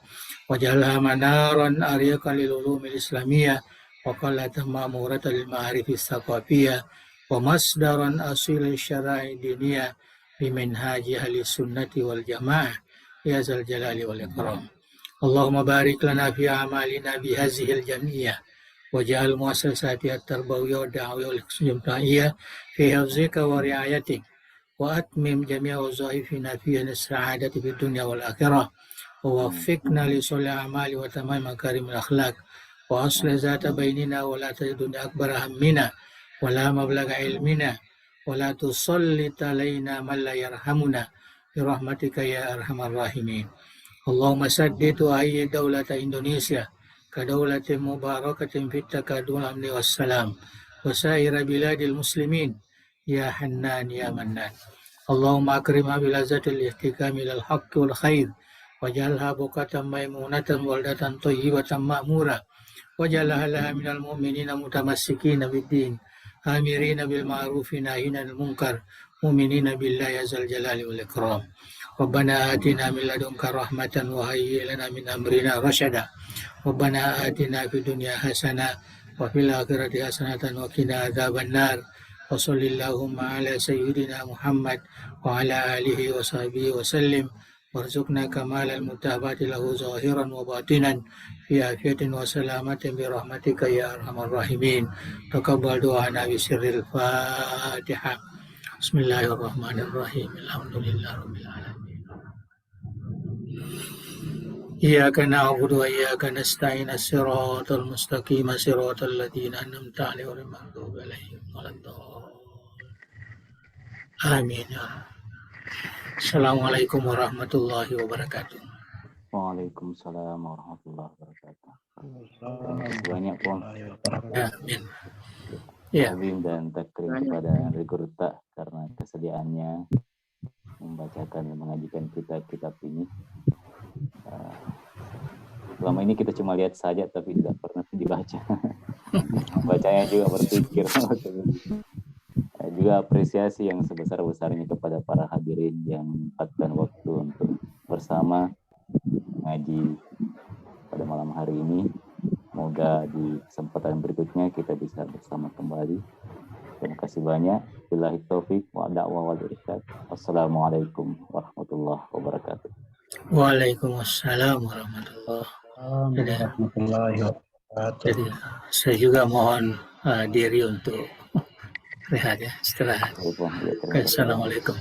waj'alha manaran ariqan lil ulumil islamiyah wa qallatan ma'muratan lil ma'arifis thaqafiyah wa masdaran asil syara'i diniyah bimanhaji ahli sunnati wal jamaah ya zal jalali wal ikram. Allahumma barik lana fi a'malina bi hadhihi al-jam'iyyah waj'al muassasati at-tarbawiyyah wa da'wiyah wal ijtima'iyyah fi hifzika wa ri'ayatik wa atmim jami'a wazaifina fi as-sa'adati fid dunya wal akhirah wa waffiqna li salih a'mali wa tamam makarimil akhlaq wa aslih zata bainina wa la tajidun akbar hammina wa la mablagha ilmina wa la tusallit alaina man la yarhamuna bi rahmatika ya arhamar rahimin. Allahumma saddid wa ayyid daulata Indonesia كدولة مباركة في التكادل والأمن والسلام وسائر بلاد المسلمين يا حنان يا منان. اللهم أكرمها بلذة الاحتكام إلى الحق والخير واجعلها بقعة ميمونة بلدة طيبة مأمورة واجعلها لها من المؤمنين متمسكين بالدين آمرين بالمعروف ناهين عن المنكر مؤمنين بالله عز الجلال والإكرام. ربنا آتنا من لدنك رحمة وهيئ لنا من أمرنا رشدا. ربنا آتنا في الدنيا حسنة وفي الآخرة حسنة وقنا عذاب النار. وصل اللهم على سيدنا محمد وعلى آله وصحبه وسلم وارزقنا كمال المتابعة له ظاهرا وباطنا في عافية وسلامة برحمتك يا أرحم الراحمين. تقبل دعانا بسر الفاتحة. بسم الله الرحمن الرحيم. الحمد لله رب العالمين. إياك نعبد وإياك نستعين الصراط المستقيم صراط الذين أنعمت عليهم غير المغضوب عليهم ولا الضالين. آمين. Assalamualaikum warahmatullahi wabarakatuh. Waalaikumsalam warahmatullahi wabarakatuh. Terima kasih banyak, Pong. Amin. Ya. Azim dan takrim kepada Regurta karena kesediaannya membacakan dan mengajikan kitab-kitab ini. Selama ini kita cuma lihat saja tapi tidak pernah dibaca. Bacanya juga berpikir. Juga apresiasi yang sebesar-besarnya kepada para hadirin yang menyempatkan waktu untuk bersama mengaji pada malam hari ini. Semoga di kesempatan berikutnya kita bisa bersama kembali Terima kasih banyak. Billahi taufik wa da'wa wal irsyad. Wassalamualaikum warahmatullahi wabarakatuh. Waalaikumsalam warahmatullahi Warahmatullahi wabarakatuh. Jadi saya juga mohon diri untuk rehat ya, istirahat. Baik, Bang. Ya, terima kasih. Assalamualaikum.